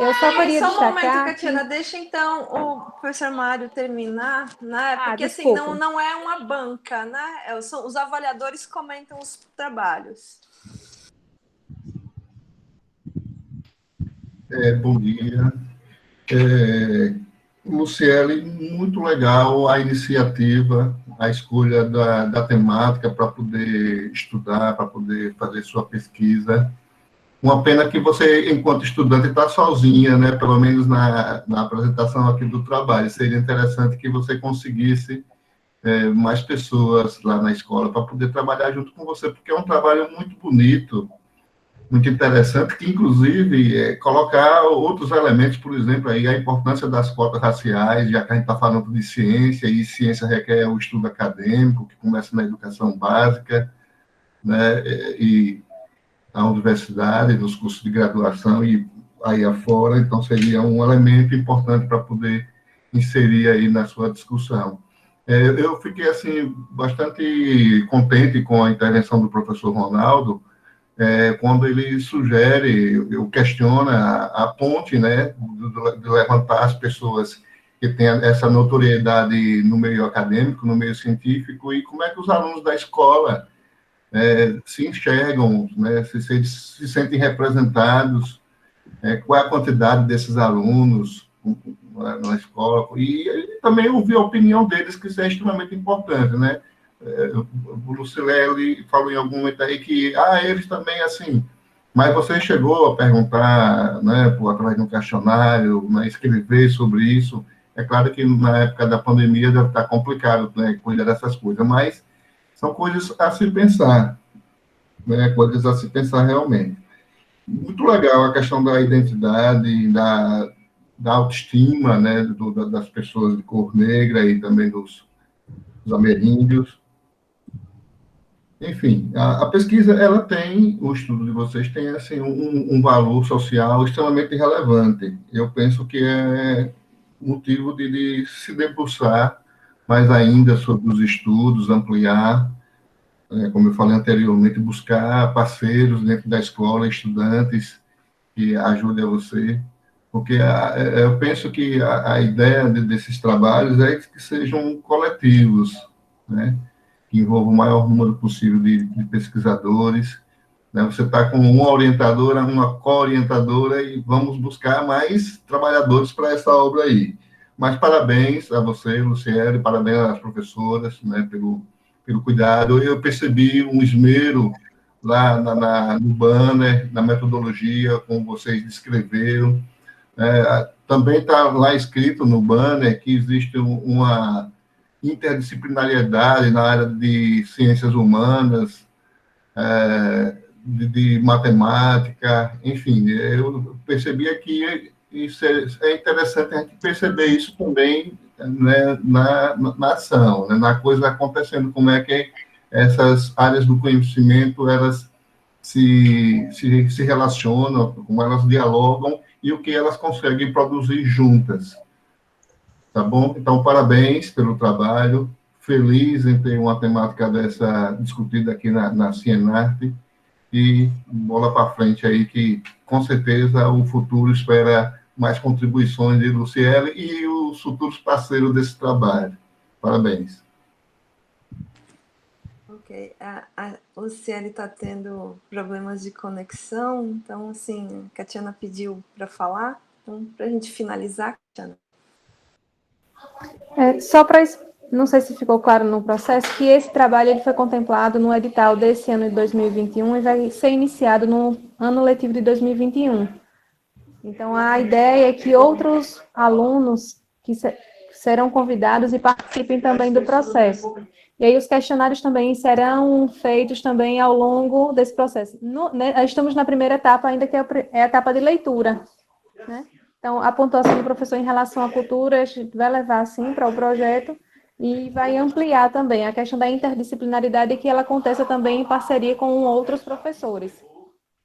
Eu só queria destacar... Só um momento, Catiana, deixa então o professor Mário terminar, né? Porque assim, não é uma banca, né? Os avaliadores comentam os trabalhos. Bom dia. Luciele, muito legal a iniciativa, a escolha da temática para poder estudar, para poder fazer sua pesquisa. Uma pena que você, enquanto estudante, está sozinha, né? Pelo menos na apresentação aqui do trabalho. Seria interessante que você conseguisse mais pessoas lá na escola para poder trabalhar junto com você, porque é um trabalho muito bonito, muito interessante, que, inclusive, colocar outros elementos, por exemplo, aí a importância das cotas raciais, já que a gente está falando de ciência, e ciência requer o estudo acadêmico, que começa na educação básica, né? E a universidade, nos cursos de graduação e aí afora, então seria um elemento importante para poder inserir aí na sua discussão. Eu fiquei, assim, bastante contente com a intervenção do professor Ronaldo, quando ele sugere, ou questiona a ponte, né, de levantar as pessoas que têm essa notoriedade no meio acadêmico, no meio científico, e como é que os alunos da escola se enxergam, né, se sentem representados, qual é a quantidade desses alunos na escola, e também ouvir a opinião deles, que isso é extremamente importante, né? O Lucilele falou em algum momento aí que, eles também, assim, mas você chegou a perguntar, né, através de um questionário, né, escrever sobre isso. É claro que na época da pandemia deve estar complicado, né, cuidar dessas coisas, mas são coisas a se pensar, né, coisas a se pensar realmente. Muito legal a questão da identidade, da autoestima, né, das pessoas de cor negra e também dos ameríndios. Enfim, a pesquisa, ela tem, o estudo de vocês tem, assim, um valor social extremamente relevante. Eu penso que é motivo de se debruçar mais ainda sobre os estudos, ampliar, como eu falei anteriormente, buscar parceiros dentro da escola, estudantes que ajudem a você, porque eu penso que a ideia desses trabalhos é que sejam coletivos, né? Que envolvam o maior número possível de pesquisadores, né? Você está com uma orientadora, uma co-orientadora, e vamos buscar mais trabalhadores para essa obra aí. Mas parabéns a você, Luciele, parabéns às professoras, né, pelo cuidado. Eu percebi um esmero lá no banner, na metodologia, como vocês descreveram. Também está lá escrito no banner que existe uma interdisciplinariedade na área de ciências humanas, de matemática, enfim, eu percebi aqui, isso é interessante a gente perceber isso também, né, na ação, né, na coisa acontecendo, como é que essas áreas do conhecimento, elas se relacionam, como elas dialogam e o que elas conseguem produzir juntas. Tá bom? Então, parabéns pelo trabalho. Feliz em ter uma temática dessa discutida aqui na Cienarte. E bola para frente aí, que com certeza o futuro espera mais contribuições de Luciele e os futuros parceiros desse trabalho. Parabéns. Ok. A Luciele está tendo problemas de conexão, então, assim, a Catiana pediu para falar. Então, para a gente finalizar, Catiana. Só para, não sei se ficou claro no processo, que esse trabalho ele foi contemplado no edital desse ano de 2021 e vai ser iniciado no ano letivo de 2021. Então, a ideia é que outros alunos que serão convidados e participem também do processo. E aí os questionários também serão feitos também ao longo desse processo. Estamos na primeira etapa ainda, que é a etapa de leitura, né? Então, a pontuação do professor em relação à cultura, a gente vai levar, sim, para o projeto e vai ampliar também a questão da interdisciplinaridade, que ela aconteça também em parceria com outros professores.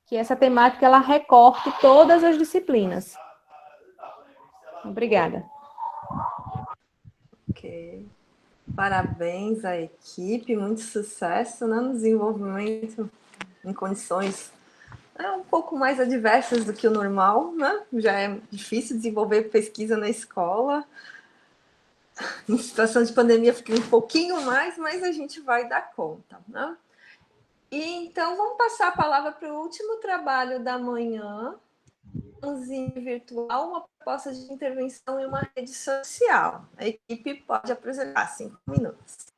Que essa temática, ela recorte todas as disciplinas. Obrigada. Ok. Parabéns à equipe, muito sucesso, né, no desenvolvimento em condições um pouco mais adversas do que o normal, né? Já é difícil desenvolver pesquisa na escola. Em situação de pandemia fica um pouquinho mais, mas a gente vai dar conta, né? E então vamos passar a palavra para o último trabalho da manhã, virtual, uma proposta de intervenção em uma rede social. A equipe pode apresentar 5 minutos.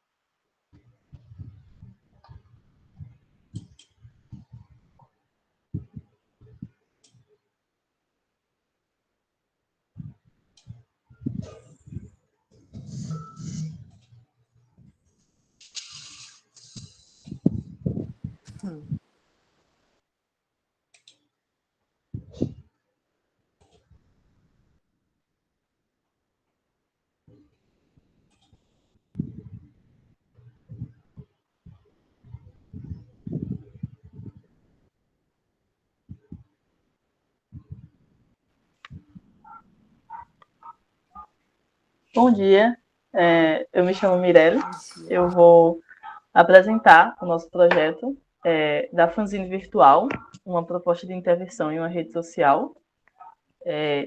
Bom dia, eu me chamo Mirelle, eu vou apresentar o nosso projeto da fanzine virtual, uma proposta de intervenção em uma rede social.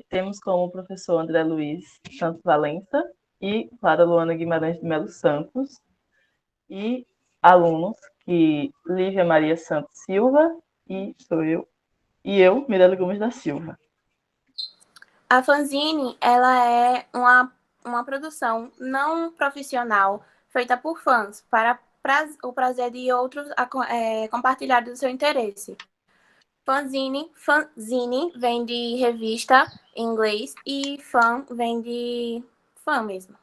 Temos como professor André Luiz Santos Valença e Clara Luana Guimarães de Melo Santos, e alunos que Lívia Maria Santos Silva e eu, Mirelle Gomes da Silva. A fanzine, ela é uma produção não profissional feita por fãs para o prazer de outros compartilhar do seu interesse. Fanzine vem de revista em inglês e fã vem de fã mesmo.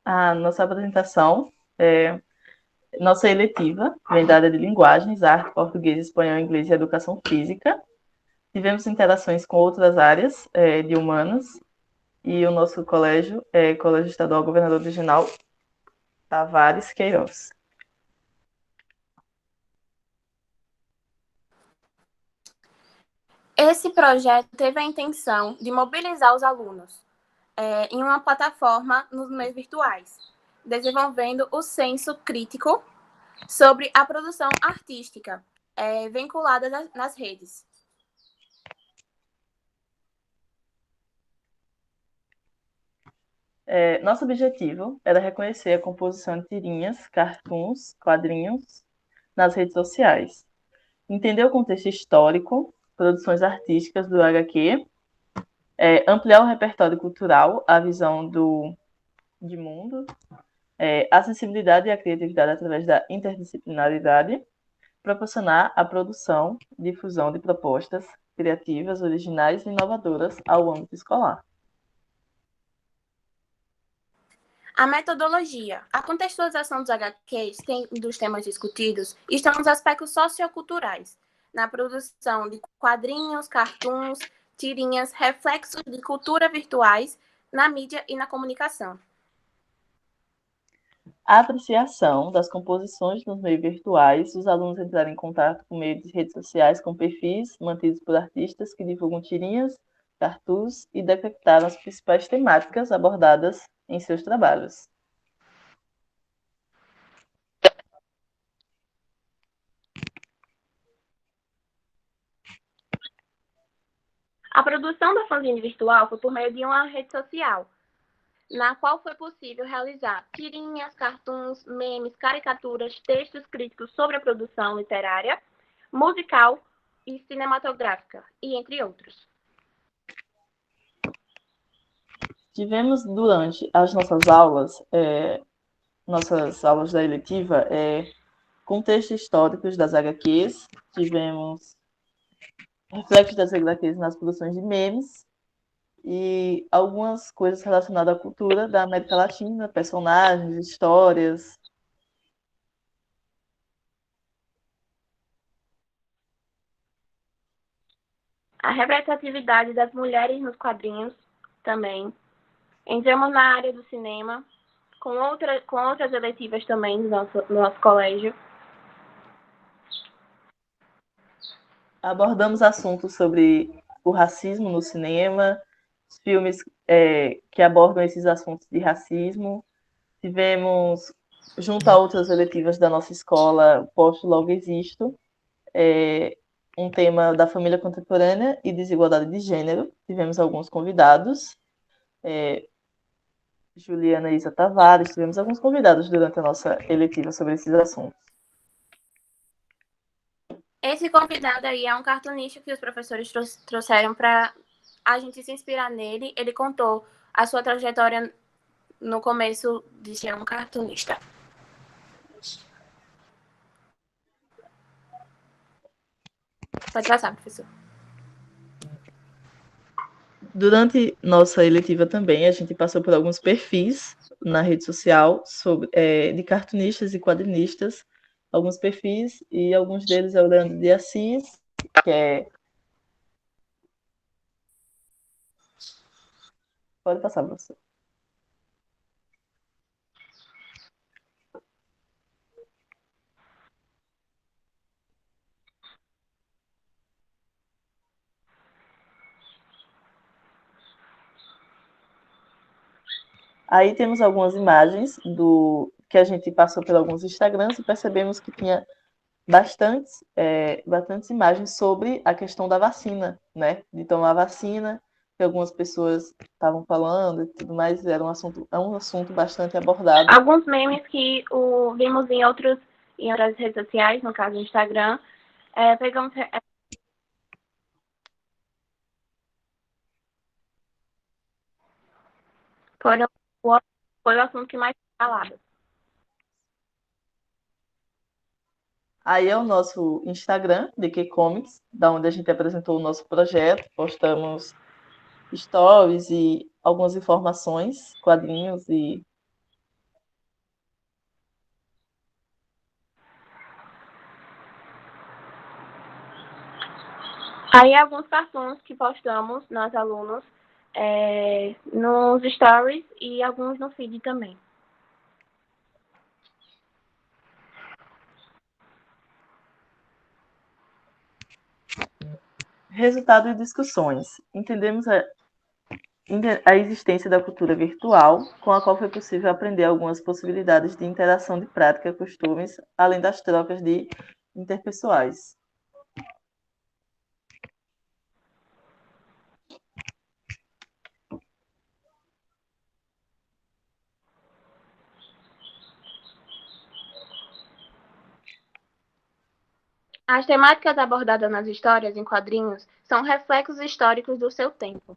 A nossa apresentação Nossa eletiva vem da área de linguagens, arte, português, espanhol, inglês e educação física. Tivemos interações com outras áreas de humanas, e o nosso colégio é Colégio Estadual Governador Regional Tavares Queiroz. Esse projeto teve a intenção de mobilizar os alunos em uma plataforma nos meios virtuais, desenvolvendo o senso crítico sobre a produção artística vinculada nas redes. Nosso objetivo era reconhecer a composição de tirinhas, cartoons, quadrinhos nas redes sociais, entender o contexto histórico, produções artísticas do HQ, ampliar o repertório cultural, a visão de mundo, a sensibilidade e a criatividade através da interdisciplinaridade, proporcionar a produção, difusão de propostas criativas, originais e inovadoras ao âmbito escolar. A metodologia. A contextualização dos HQs dos temas discutidos estão nos aspectos socioculturais, na produção de quadrinhos, cartoons, tirinhas, reflexos de cultura virtuais na mídia e na comunicação. A apreciação das composições nos meios virtuais, os alunos entraram em contato por meio de redes sociais com perfis mantidos por artistas que divulgam tirinhas, cartoons e detectaram as principais temáticas abordadas em seus trabalhos. A produção da fanzine virtual foi por meio de uma rede social, na qual foi possível realizar tirinhas, cartoons, memes, caricaturas, textos críticos sobre a produção literária, musical e cinematográfica, e entre outros. Tivemos durante as nossas aulas da eletiva, contextos históricos das HQs, tivemos reflexos das HQs nas produções de memes e algumas coisas relacionadas à cultura da América Latina, personagens, histórias. A representatividade das mulheres nos quadrinhos também. Entramos na área do cinema, com outras eletivas também no nosso colégio. Abordamos assuntos sobre o racismo no cinema, filmes que abordam esses assuntos de racismo. Tivemos, junto a outras eletivas da nossa escola, Posto Logo Existo, um tema da família contemporânea e desigualdade de gênero. Tivemos alguns convidados, Juliana Isa Tavares, tivemos alguns convidados durante a nossa eletiva sobre esses assuntos. Esse convidado aí é um cartunista que os professores trouxeram para a gente se inspirar nele. Ele contou a sua trajetória no começo de ser um cartunista. Pode passar, professor. Durante nossa eletiva também, a gente passou por alguns perfis na rede social de cartunistas e quadrinistas, alguns perfis, e alguns deles é o Leandro de Assis, que é... Pode passar, professor. Aí temos algumas imagens que a gente passou por alguns Instagrams e percebemos que tinha bastantes imagens sobre a questão da vacina, né? De tomar vacina, que algumas pessoas estavam falando e tudo mais, é um assunto bastante abordado. Alguns memes que vimos em outras redes sociais, no caso do Instagram, pegamos... Foi o assunto que mais foi falado. Aí é o nosso Instagram, DQ Comics, da onde a gente apresentou o nosso projeto, postamos stories e algumas informações, quadrinhos e... Aí alguns cartoons que postamos nós alunos nos stories e alguns no feed também. Resultado de discussões. Entendemos a existência da cultura virtual, com a qual foi possível aprender algumas possibilidades de interação de prática, costumes, além das trocas de interpessoais. As temáticas abordadas nas histórias em quadrinhos são reflexos históricos do seu tempo.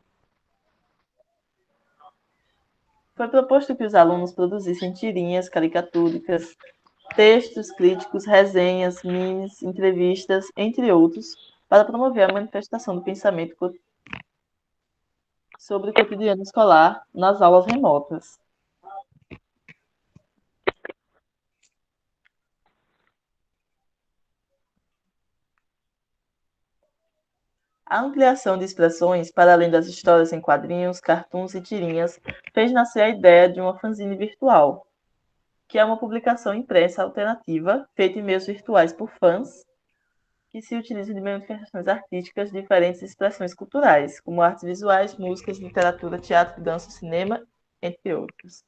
Foi proposto que os alunos produzissem tirinhas caricaturas, textos críticos, resenhas, memes, entrevistas, entre outros, para promover a manifestação do pensamento sobre o cotidiano escolar nas aulas remotas. A ampliação de expressões, para além das histórias em quadrinhos, cartoons e tirinhas, fez nascer a ideia de uma fanzine virtual, que é uma publicação impressa alternativa, feita em meios virtuais por fãs, que se utilizam de manifestações artísticas de diferentes expressões culturais, como artes visuais, músicas, literatura, teatro, dança, cinema, entre outros.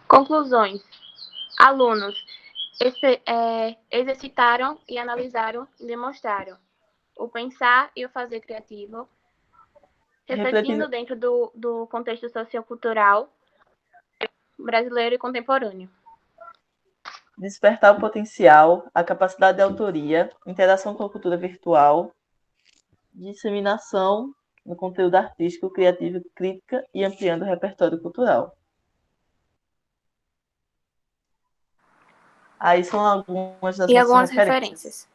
Conclusões. Alunos exercitaram e analisaram e demonstraram o pensar e o fazer criativo, refletindo dentro do contexto sociocultural brasileiro e contemporâneo. Despertar o potencial, a capacidade de autoria, interação com a cultura virtual, disseminação no conteúdo artístico, criativo, crítica e ampliando o repertório cultural. Aí são algumas das algumas referências.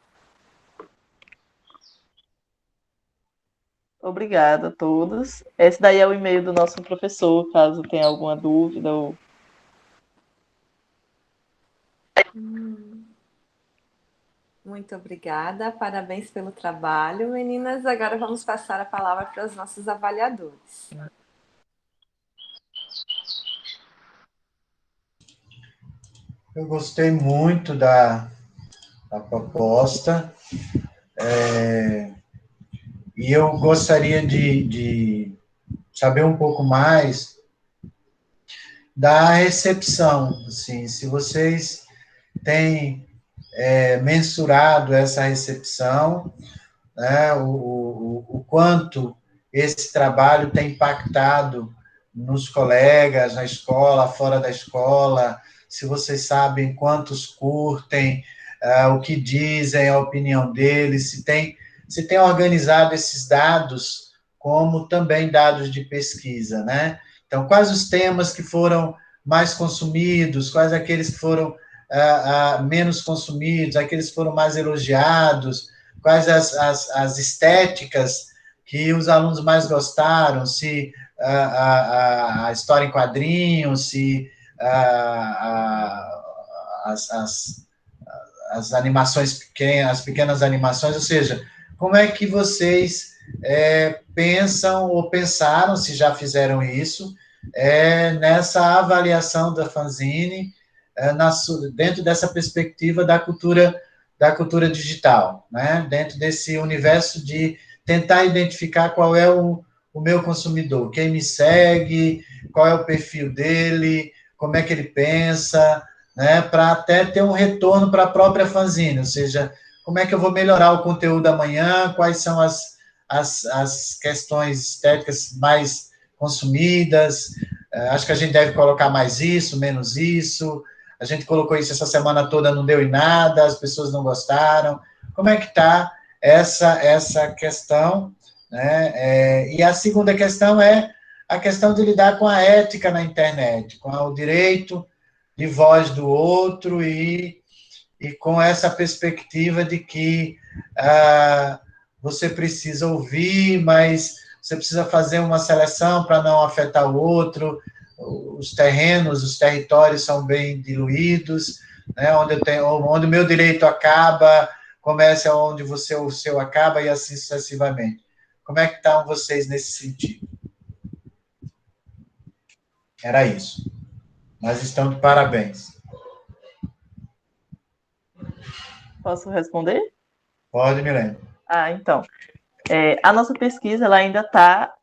Obrigada a todos. Esse daí é o e-mail do nosso professor, caso tenha alguma dúvida. Muito obrigada, parabéns pelo trabalho, meninas. Agora vamos passar a palavra para os nossos avaliadores. Eu gostei muito da proposta, e eu gostaria de saber um pouco mais da recepção, assim, se vocês têm mensurado essa recepção, né, o quanto esse trabalho tem impactado nos colegas, na escola, fora da escola, se vocês sabem quantos curtem, o que dizem, a opinião deles, se tem organizado esses dados como também dados de pesquisa, né? Então, quais os temas que foram mais consumidos, quais aqueles que foram menos consumidos, aqueles que foram mais elogiados, quais as estéticas que os alunos mais gostaram, se a história em quadrinhos, se as animações pequenas, as pequenas animações, ou seja, como é que vocês pensam ou pensaram, se já fizeram isso, nessa avaliação da fanzine, dentro dessa perspectiva da cultura digital, né? Dentro desse universo de tentar identificar qual é o meu consumidor, quem me segue, qual é o perfil dele, como é que ele pensa, né? Para até ter um retorno para a própria fanzine, ou seja, como é que eu vou melhorar o conteúdo amanhã, quais são as questões estéticas mais consumidas, acho que a gente deve colocar mais isso, menos isso, a gente colocou isso essa semana toda, não deu em nada, as pessoas não gostaram, como é que está essa questão, né? E a segunda questão é a questão de lidar com a ética na internet, com o direito de voz do outro e com essa perspectiva de que você precisa ouvir, mas você precisa fazer uma seleção para não afetar o outro, os terrenos, os territórios são bem diluídos, né? Onde o meu direito acaba, começa onde o seu acaba e assim sucessivamente. Como é que estão vocês nesse sentido? Era isso. Nós estamos de parabéns. Posso responder? Pode, Milene. Então. A nossa pesquisa ela ainda está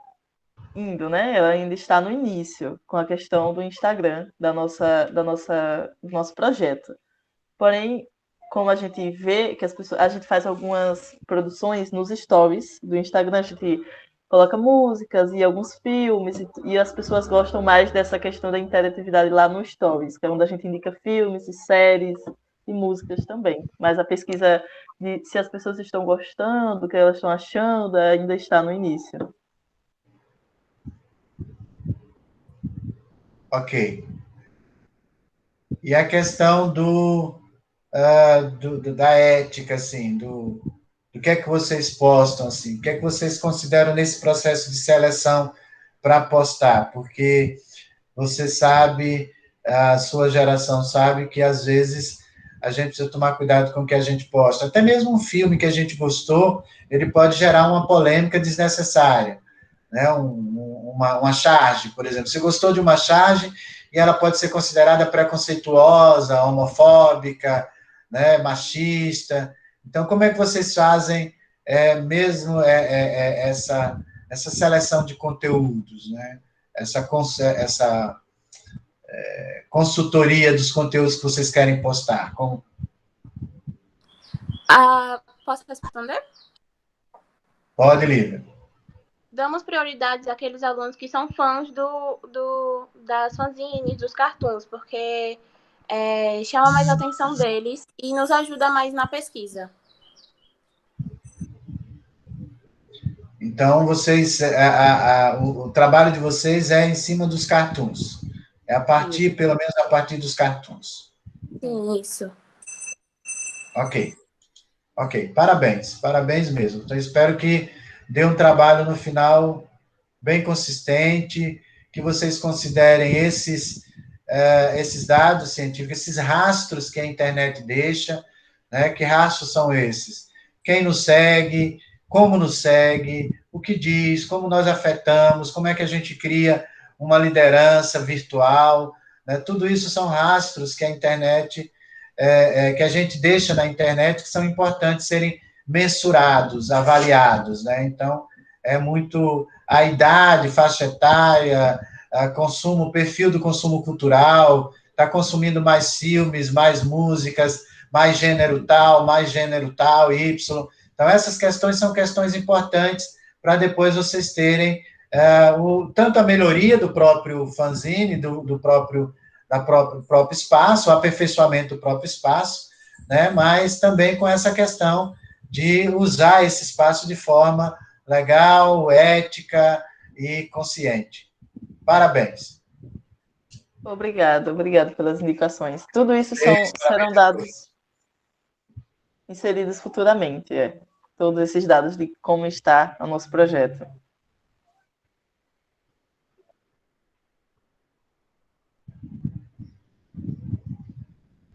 indo, né? Ela ainda está no início, com a questão do Instagram, do nosso projeto. Porém, como a gente vê que a gente faz algumas produções nos stories do Instagram, a gente coloca músicas e alguns filmes, e as pessoas gostam mais dessa questão da interatividade lá no stories, que é onde a gente indica filmes e séries e músicas também. Mas a pesquisa de se as pessoas estão gostando, o que elas estão achando, ainda está no início. Ok. E a questão da ética, assim, do que é que vocês postam, assim, o que é que vocês consideram nesse processo de seleção para postar? Porque você sabe, a sua geração sabe que, às vezes, a gente precisa tomar cuidado com o que a gente posta. Até mesmo um filme que a gente gostou, ele pode gerar uma polêmica desnecessária, né? Uma charge, por exemplo. Você gostou de uma charge e ela pode ser considerada preconceituosa, homofóbica, né? Machista. Então, como é que vocês fazem mesmo essa seleção de conteúdos, né? Essa consultoria dos conteúdos que vocês querem postar? Posso responder? Pode, Lívia. Damos prioridades àqueles alunos que são fãs das fanzines, dos cartoons, porque chama mais a atenção deles e nos ajuda mais na pesquisa. Então, vocês, o trabalho de vocês é em cima dos cartoons. É pelo menos a partir dos cartoons. Sim, isso. Ok. Parabéns mesmo. Então, espero que dê um trabalho no final bem consistente, que vocês considerem esses dados científicos, esses rastros que a internet deixa, né? Que rastros são esses? Quem nos segue, como nos segue, o que diz, como nós afetamos, como é que a gente cria uma liderança virtual, né? Tudo isso são rastros que a internet, que a gente deixa na internet, que são importantes serem mensurados, avaliados, né? Então, é muito a idade, faixa etária, perfil do consumo cultural, está consumindo mais filmes, mais músicas, mais gênero tal, Y. Então, essas questões são questões importantes para depois vocês terem tanto a melhoria do próprio fanzine, do próprio espaço, o aperfeiçoamento do próprio espaço, né? Mas também com essa questão de usar esse espaço de forma legal, ética e consciente. Parabéns. Obrigado pelas indicações. Tudo isso serão dados inseridos futuramente, todos esses dados de como está o nosso projeto.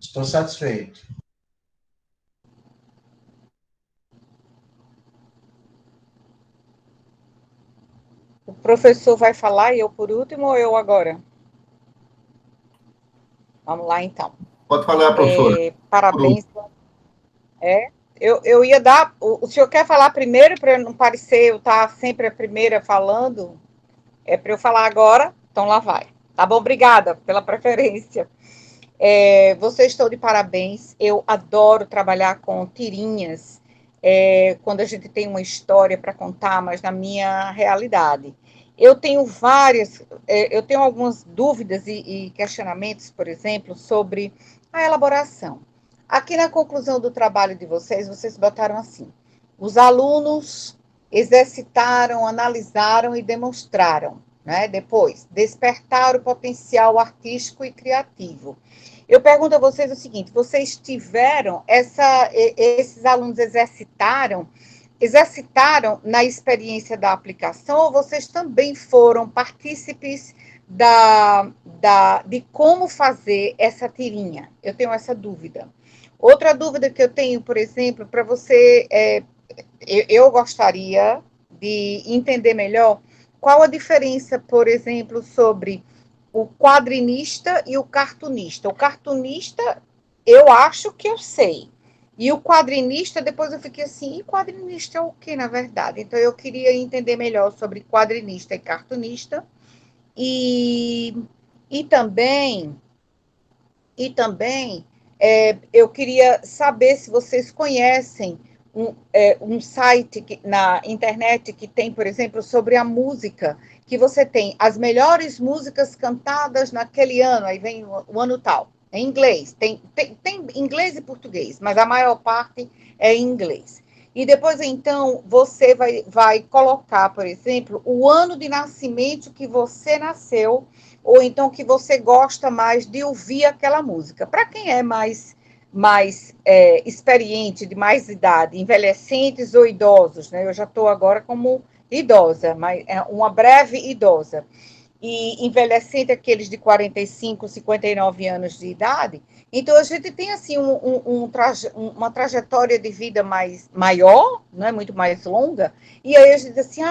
Estou satisfeito. O professor vai falar e eu por último ou eu agora? Vamos lá, então. Pode falar, professor. Parabéns. Eu ia dar... O senhor quer falar primeiro, para não parecer eu estar sempre a primeira falando? É para eu falar agora? Então lá vai. Tá bom? Obrigada pela preferência. Vocês estão de parabéns. Eu adoro trabalhar com tirinhas, quando a gente tem uma história para contar, mas na minha realidade. Eu tenho algumas dúvidas e questionamentos, por exemplo, sobre a elaboração. Aqui na conclusão do trabalho de vocês botaram assim: os alunos exercitaram, analisaram e demonstraram, né? Depois, despertar o potencial artístico e criativo. Eu pergunto a vocês o seguinte: vocês tiveram esses alunos exercitaram na experiência da aplicação, ou vocês também foram partícipes de como fazer essa tirinha. Eu tenho essa dúvida. Outra dúvida que eu tenho, por exemplo, para você, eu gostaria de entender melhor qual a diferença, por exemplo, sobre o quadrinista e o cartunista. O cartunista, eu acho que eu sei. E o quadrinista, depois eu fiquei assim, e quadrinista é o que, na verdade? Então, eu queria entender melhor sobre quadrinista e cartunista. E, e também, eu queria saber se vocês conhecem um site na internet que tem, por exemplo, sobre a música, que você tem as melhores músicas cantadas naquele ano, aí vem o ano tal, em inglês, tem inglês e português, mas a maior parte é em inglês. E depois, então, você vai colocar, por exemplo, o ano de nascimento que você nasceu, ou então que você gosta mais de ouvir aquela música. Para quem é mais experiente, de mais idade, envelhecentes ou idosos, né? Eu já estou agora como idosa, mas é uma breve idosa. E envelhecente aqueles de 45, 59 anos de idade. Então, a gente tem, assim, uma trajetória de vida maior, né, muito mais longa, e aí a gente diz assim,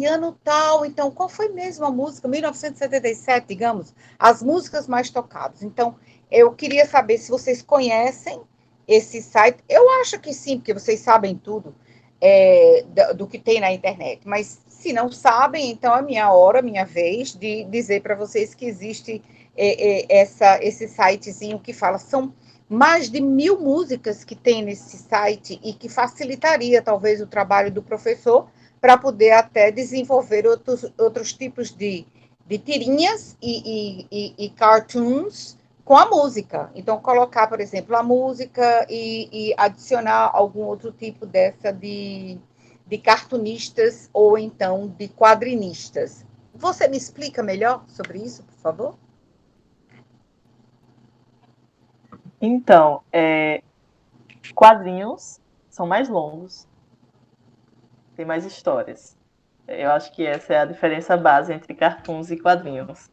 ano tal, então, qual foi mesmo a música? 1977, digamos, as músicas mais tocadas. Então, eu queria saber se vocês conhecem esse site. Eu acho que sim, porque vocês sabem tudo do que tem na internet, mas se não sabem, então é minha hora, minha vez de dizer para vocês que existe esse sitezinho que fala, são mais de 1000 músicas que tem nesse site e que facilitaria talvez o trabalho do professor para poder até desenvolver outros tipos de tirinhas e cartoons com a música. Então, colocar, por exemplo, a música e adicionar algum outro tipo dessa de cartunistas ou então de quadrinistas. Você me explica melhor sobre isso, por favor? Então, quadrinhos são mais longos, tem mais histórias. Eu acho que essa é a diferença base entre cartoons e quadrinhos.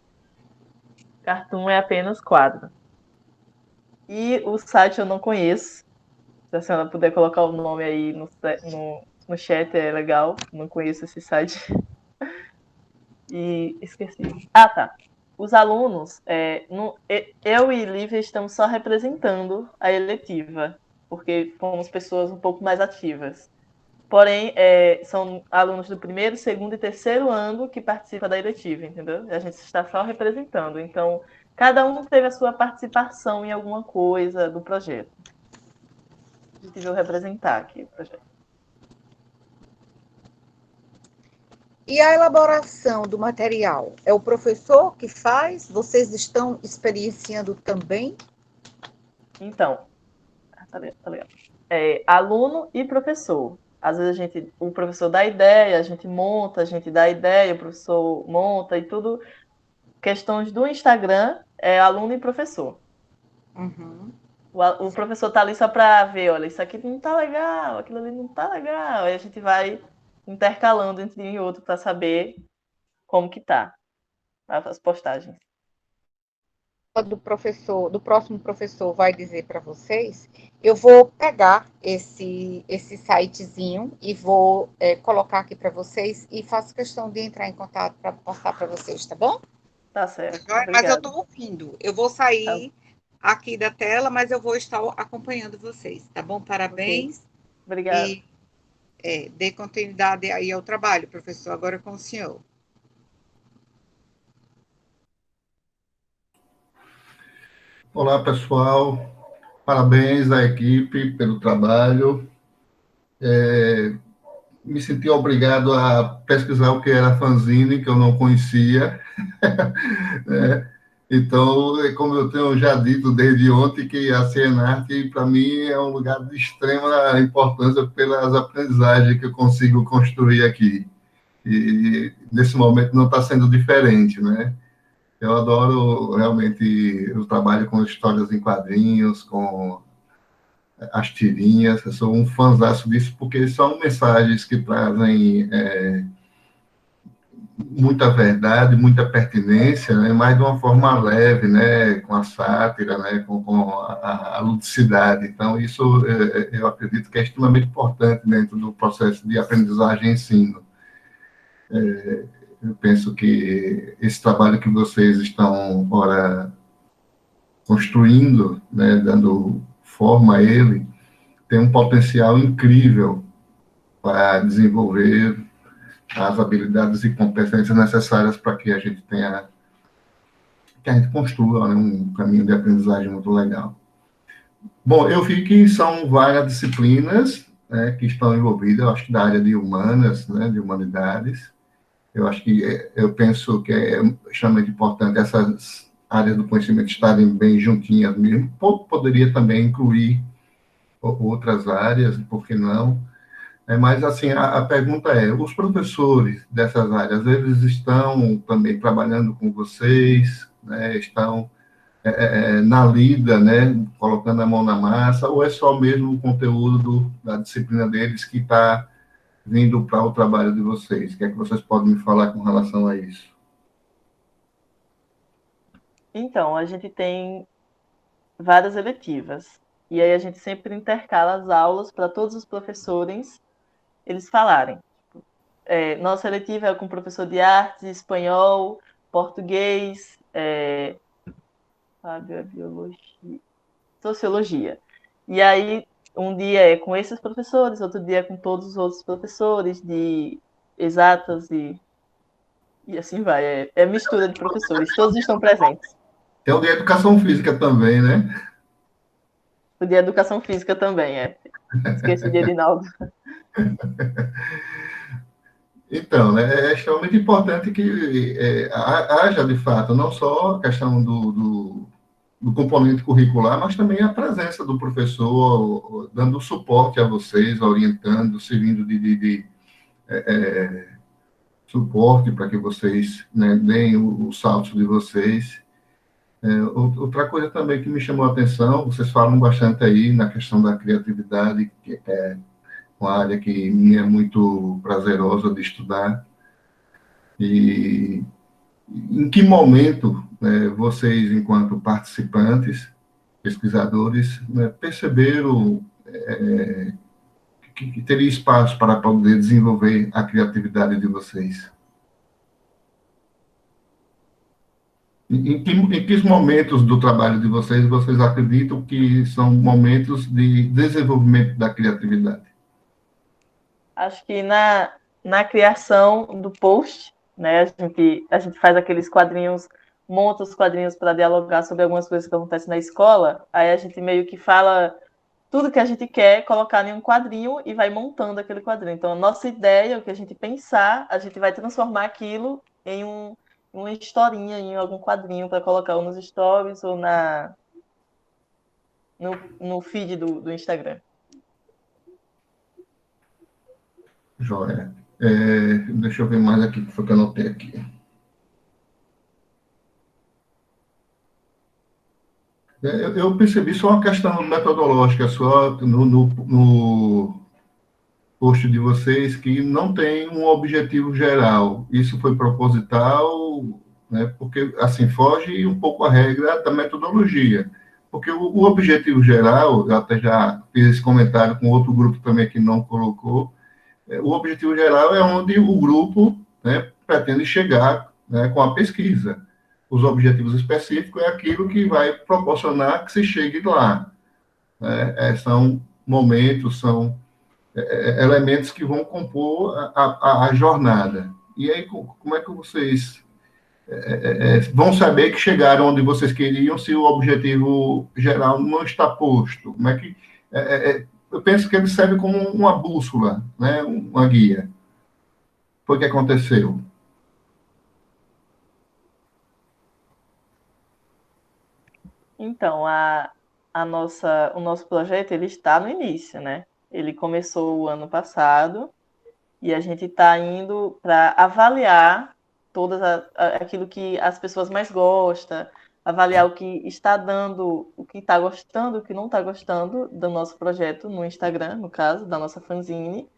Cartoon é apenas quadro. E o site eu não conheço. Se a senhora puder colocar o nome aí no chat, é legal. Não conheço esse site. E esqueci. Tá. Os alunos, eu e Lívia estamos só representando a eletiva, porque fomos pessoas um pouco mais ativas. Porém, são alunos do primeiro, segundo e terceiro ano que participam da eletiva, entendeu? A gente está só representando. Então, cada um teve a sua participação em alguma coisa do projeto. A gente veio representar aqui o projeto. E a elaboração do material? É o professor que faz? Vocês estão experienciando também? Então, tá legal. Aluno e professor. Às vezes o professor dá ideia, a gente monta, a gente dá ideia, o professor monta e tudo. Questões do Instagram é aluno e professor. Uhum. O professor tá ali só para ver, olha, isso aqui não tá legal, aquilo ali não tá legal. Aí a gente vai intercalando entre um e outro para saber como que tá as postagens. Do próximo professor vai dizer para vocês, eu vou pegar esse sitezinho e vou colocar aqui para vocês e faço questão de entrar em contato para passar para vocês, tá bom? Tá certo. Mas eu estou ouvindo. Eu vou sair aqui da tela, mas eu vou estar acompanhando vocês, tá bom? Parabéns. Okay. Obrigada. E dê continuidade aí ao trabalho, professor, agora com o senhor. Olá, pessoal. Parabéns à equipe pelo trabalho. Me senti obrigado a pesquisar o que era fanzine, que eu não conhecia. Então, como eu tenho já dito desde ontem, que a Cienarte, para mim, é um lugar de extrema importância pelas aprendizagens que eu consigo construir aqui. E, nesse momento, não está sendo diferente, né? Eu adoro, realmente, o trabalho com histórias em quadrinhos, com as tirinhas. Eu sou um fãzaço disso, porque são mensagens que trazem muita verdade, muita pertinência, né, mas de uma forma leve, né, com a sátira, né, com a ludicidade. Então, isso eu acredito que é extremamente importante dentro do processo de aprendizagem e ensino. Eu penso que esse trabalho que vocês estão agora construindo, né, dando forma a ele, tem um potencial incrível para desenvolver as habilidades e competências necessárias para que a gente construa, né, um caminho de aprendizagem muito legal. Bom, eu vi que são várias disciplinas, né, que estão envolvidas, eu acho que da área de humanas, né, de humanidades. Eu penso que é extremamente importante essas áreas do conhecimento estarem bem juntinhas mesmo. Poderia também incluir outras áreas, por que não? Mas, assim, a pergunta é, os professores dessas áreas, eles estão também trabalhando com vocês, né, estão na lida, né, colocando a mão na massa, ou é só mesmo o conteúdo da disciplina deles que está vindo para o trabalho de vocês? O que é que vocês podem me falar com relação a isso? Então, a gente tem várias eletivas, e aí a gente sempre intercala as aulas para todos os professores eles falarem. Nossa eletiva é com professor de artes, espanhol, português, biologia, sociologia. E aí, um dia é com esses professores, outro dia é com todos os outros professores de exatas e assim vai. É mistura de professores, todos estão presentes. Tem o de educação física também, né? O de educação física também, Esqueci de Edinaldo. Então, né, é extremamente importante que haja, de fato, não só a questão do componente curricular, mas também a presença do professor dando suporte a vocês, orientando, servindo de suporte para que vocês, né, deem o salto de vocês. Outra coisa também que me chamou a atenção, vocês falam bastante aí na questão da criatividade, que é uma área que me é muito prazerosa de estudar. E em que momento, né, vocês, enquanto participantes, pesquisadores, né, perceberam que teria espaço para poder desenvolver a criatividade de vocês? Em que momentos do trabalho de vocês acreditam que são momentos de desenvolvimento da criatividade? Acho que na criação do post, né, a gente faz aqueles quadrinhos, monta os quadrinhos para dialogar sobre algumas coisas que acontecem na escola, aí a gente meio que fala tudo que a gente quer colocar em um quadrinho e vai montando aquele quadrinho. Então, a nossa ideia, o que a gente pensar, a gente vai transformar aquilo em uma historinha, em algum quadrinho para colocar ou nos stories ou no feed do Instagram. Joia. Deixa eu ver mais aqui, que foi que eu anotei aqui. Eu percebi só uma questão metodológica, só no post de vocês, que não tem um objetivo geral. Isso foi proposital, né, porque, assim, foge um pouco a regra da metodologia. Porque o objetivo geral, eu até já fiz esse comentário com outro grupo também que não colocou, o objetivo geral é onde o grupo, né, pretende chegar, né, com a pesquisa. Os objetivos específicos é aquilo que vai proporcionar que se chegue lá. Né? São momentos, são elementos que vão compor a jornada. E aí, como é que vocês vão saber que chegaram onde vocês queriam se o objetivo geral não está posto? Como é que... eu penso que ele serve como uma bússola, né? Uma guia. Foi o que aconteceu. Então, o nosso projeto ele está no início, né? Ele começou o ano passado e a gente está indo para avaliar aquilo que as pessoas mais gostam, avaliar o que está dando, o que está gostando, o que não está gostando do nosso projeto no Instagram, no caso, da nossa fanzine,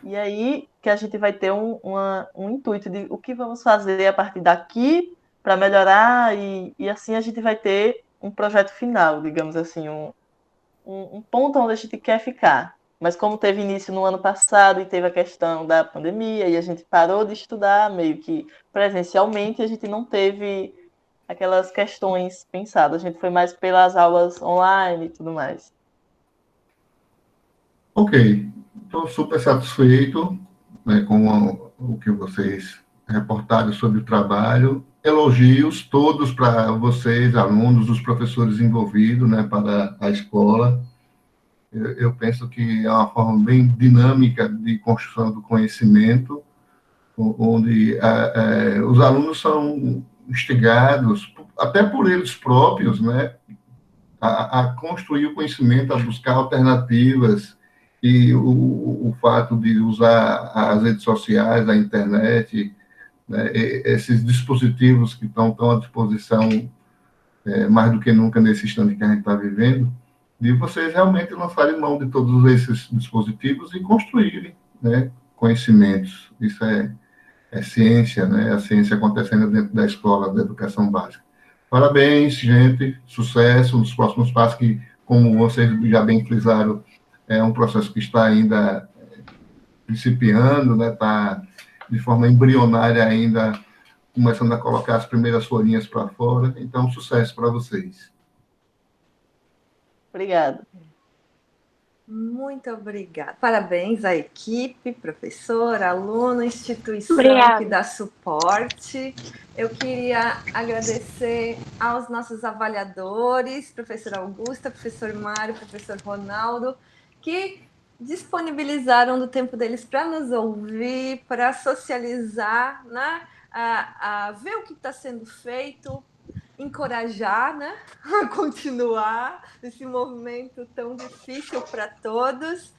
E aí que a gente vai ter um intuito de o que vamos fazer a partir daqui para melhorar, e assim a gente vai ter um projeto final, digamos assim, um ponto onde a gente quer ficar. Mas como teve início no ano passado e teve a questão da pandemia e a gente parou de estudar meio que presencialmente, a gente não teve aquelas questões pensadas, a gente foi mais pelas aulas online e tudo mais. Ok, estou super satisfeito, né, com o que vocês reportaram sobre o trabalho. Elogios todos para vocês, alunos, os professores envolvidos, né, para a escola. Eu penso que é uma forma bem dinâmica de construção do conhecimento, onde os alunos são instigados, até por eles próprios, né, a construir o conhecimento, a buscar alternativas, e o fato de usar as redes sociais, a internet, né, esses dispositivos que estão à disposição mais do que nunca nesse instante que a gente está vivendo, de vocês realmente lançarem mão de todos esses dispositivos e construírem, né, conhecimentos. Isso é ciência, né? A ciência acontecendo dentro da escola, da educação básica. Parabéns, gente, sucesso nos próximos passos, que, como vocês já bem frisaram, é um processo que está ainda principiando, né? Está de forma embrionária ainda, começando a colocar as primeiras folhinhas para fora. Então, sucesso para vocês. Obrigada. Muito obrigada. Parabéns à equipe, professor, aluno, instituição Obrigada. que dá suporte. Eu queria agradecer aos nossos avaliadores, professor Augusta, professor Mário, professor Ronaldo, que disponibilizaram do tempo deles para nos ouvir, para socializar, né? A ver o que está sendo feito, encorajar, né, a continuar esse movimento tão difícil para todos.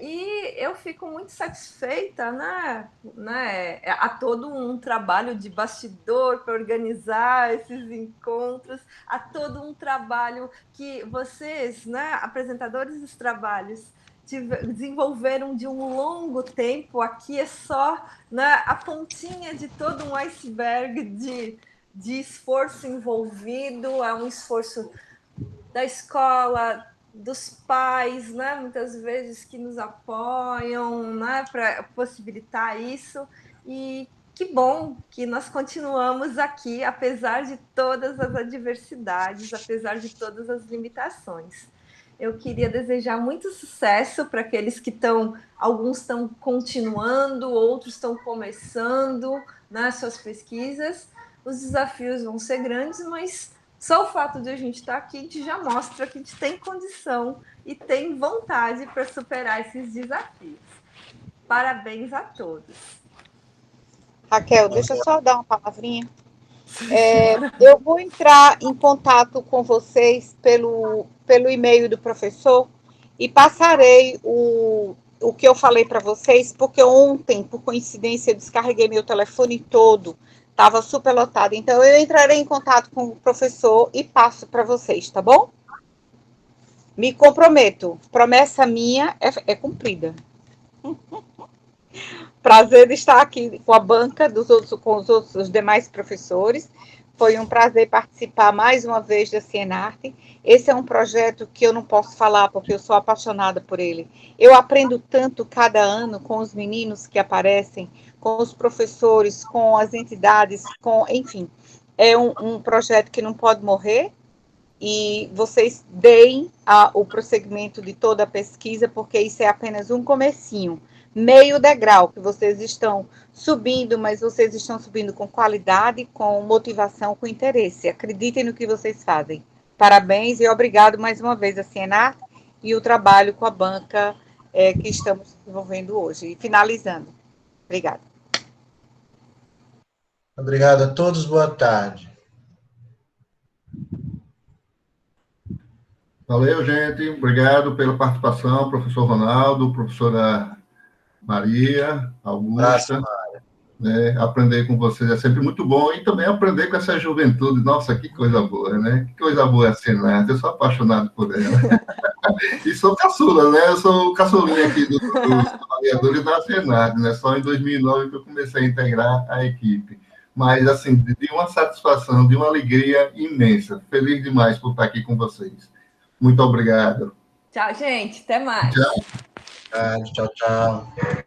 E eu fico muito satisfeita, né? Há todo um trabalho de bastidor para organizar esses encontros, há todo um trabalho que vocês, né, apresentadores dos trabalhos, desenvolveram de um longo tempo. Aqui é só, né, a pontinha de todo um iceberg de esforço envolvido, é um esforço da escola, dos pais, né, muitas vezes que nos apoiam, né, para possibilitar isso. E que bom que nós continuamos aqui, apesar de todas as adversidades, apesar de todas as limitações. Eu queria desejar muito sucesso para aqueles que alguns estão continuando, outros estão começando nas suas pesquisas. Os desafios vão ser grandes, mas só o fato de a gente estar aqui, a gente já mostra que a gente tem condição e tem vontade para superar esses desafios. Parabéns a todos. Raquel, deixa eu só dar uma palavrinha. Eu vou entrar em contato com vocês pelo e-mail do professor e passarei o que eu falei para vocês, porque ontem, por coincidência, eu descarreguei meu telefone todo, estava super lotado. Então, eu entrarei em contato com o professor e passo para vocês, tá bom? Me comprometo. Promessa minha é cumprida. Prazer de estar aqui com a banca com os demais professores. Foi um prazer participar mais uma vez da Cienarte. Esse é um projeto que eu não posso falar, porque eu sou apaixonada por ele. Eu aprendo tanto cada ano com os meninos que aparecem, com os professores, com as entidades, enfim. É um projeto que não pode morrer, e vocês deem o prosseguimento de toda a pesquisa, porque isso é apenas um comecinho, meio degrau que vocês estão subindo, mas vocês estão subindo com qualidade, com motivação, com interesse. Acreditem no que vocês fazem. Parabéns e obrigado mais uma vez a Cienarte e o trabalho com a banca que estamos desenvolvendo hoje. E finalizando. Obrigada. Obrigado a todos, boa tarde. Valeu, gente. Obrigado pela participação, professor Ronaldo, professora Maria, Augusta. Né? Aprender com vocês é sempre muito bom, e também aprender com essa juventude. Nossa, que coisa boa, né? Que coisa boa é a Cienarte, eu sou apaixonado por ela. E sou caçula, né? Eu sou o caçulinha aqui dos apoiadores da FENAD, né? Só em 2009 que eu comecei a integrar a equipe. Mas, assim, de uma satisfação, de uma alegria imensa. Feliz demais por estar aqui com vocês. Muito obrigado. Tchau, gente. Até mais. Tchau. Tchau, tchau.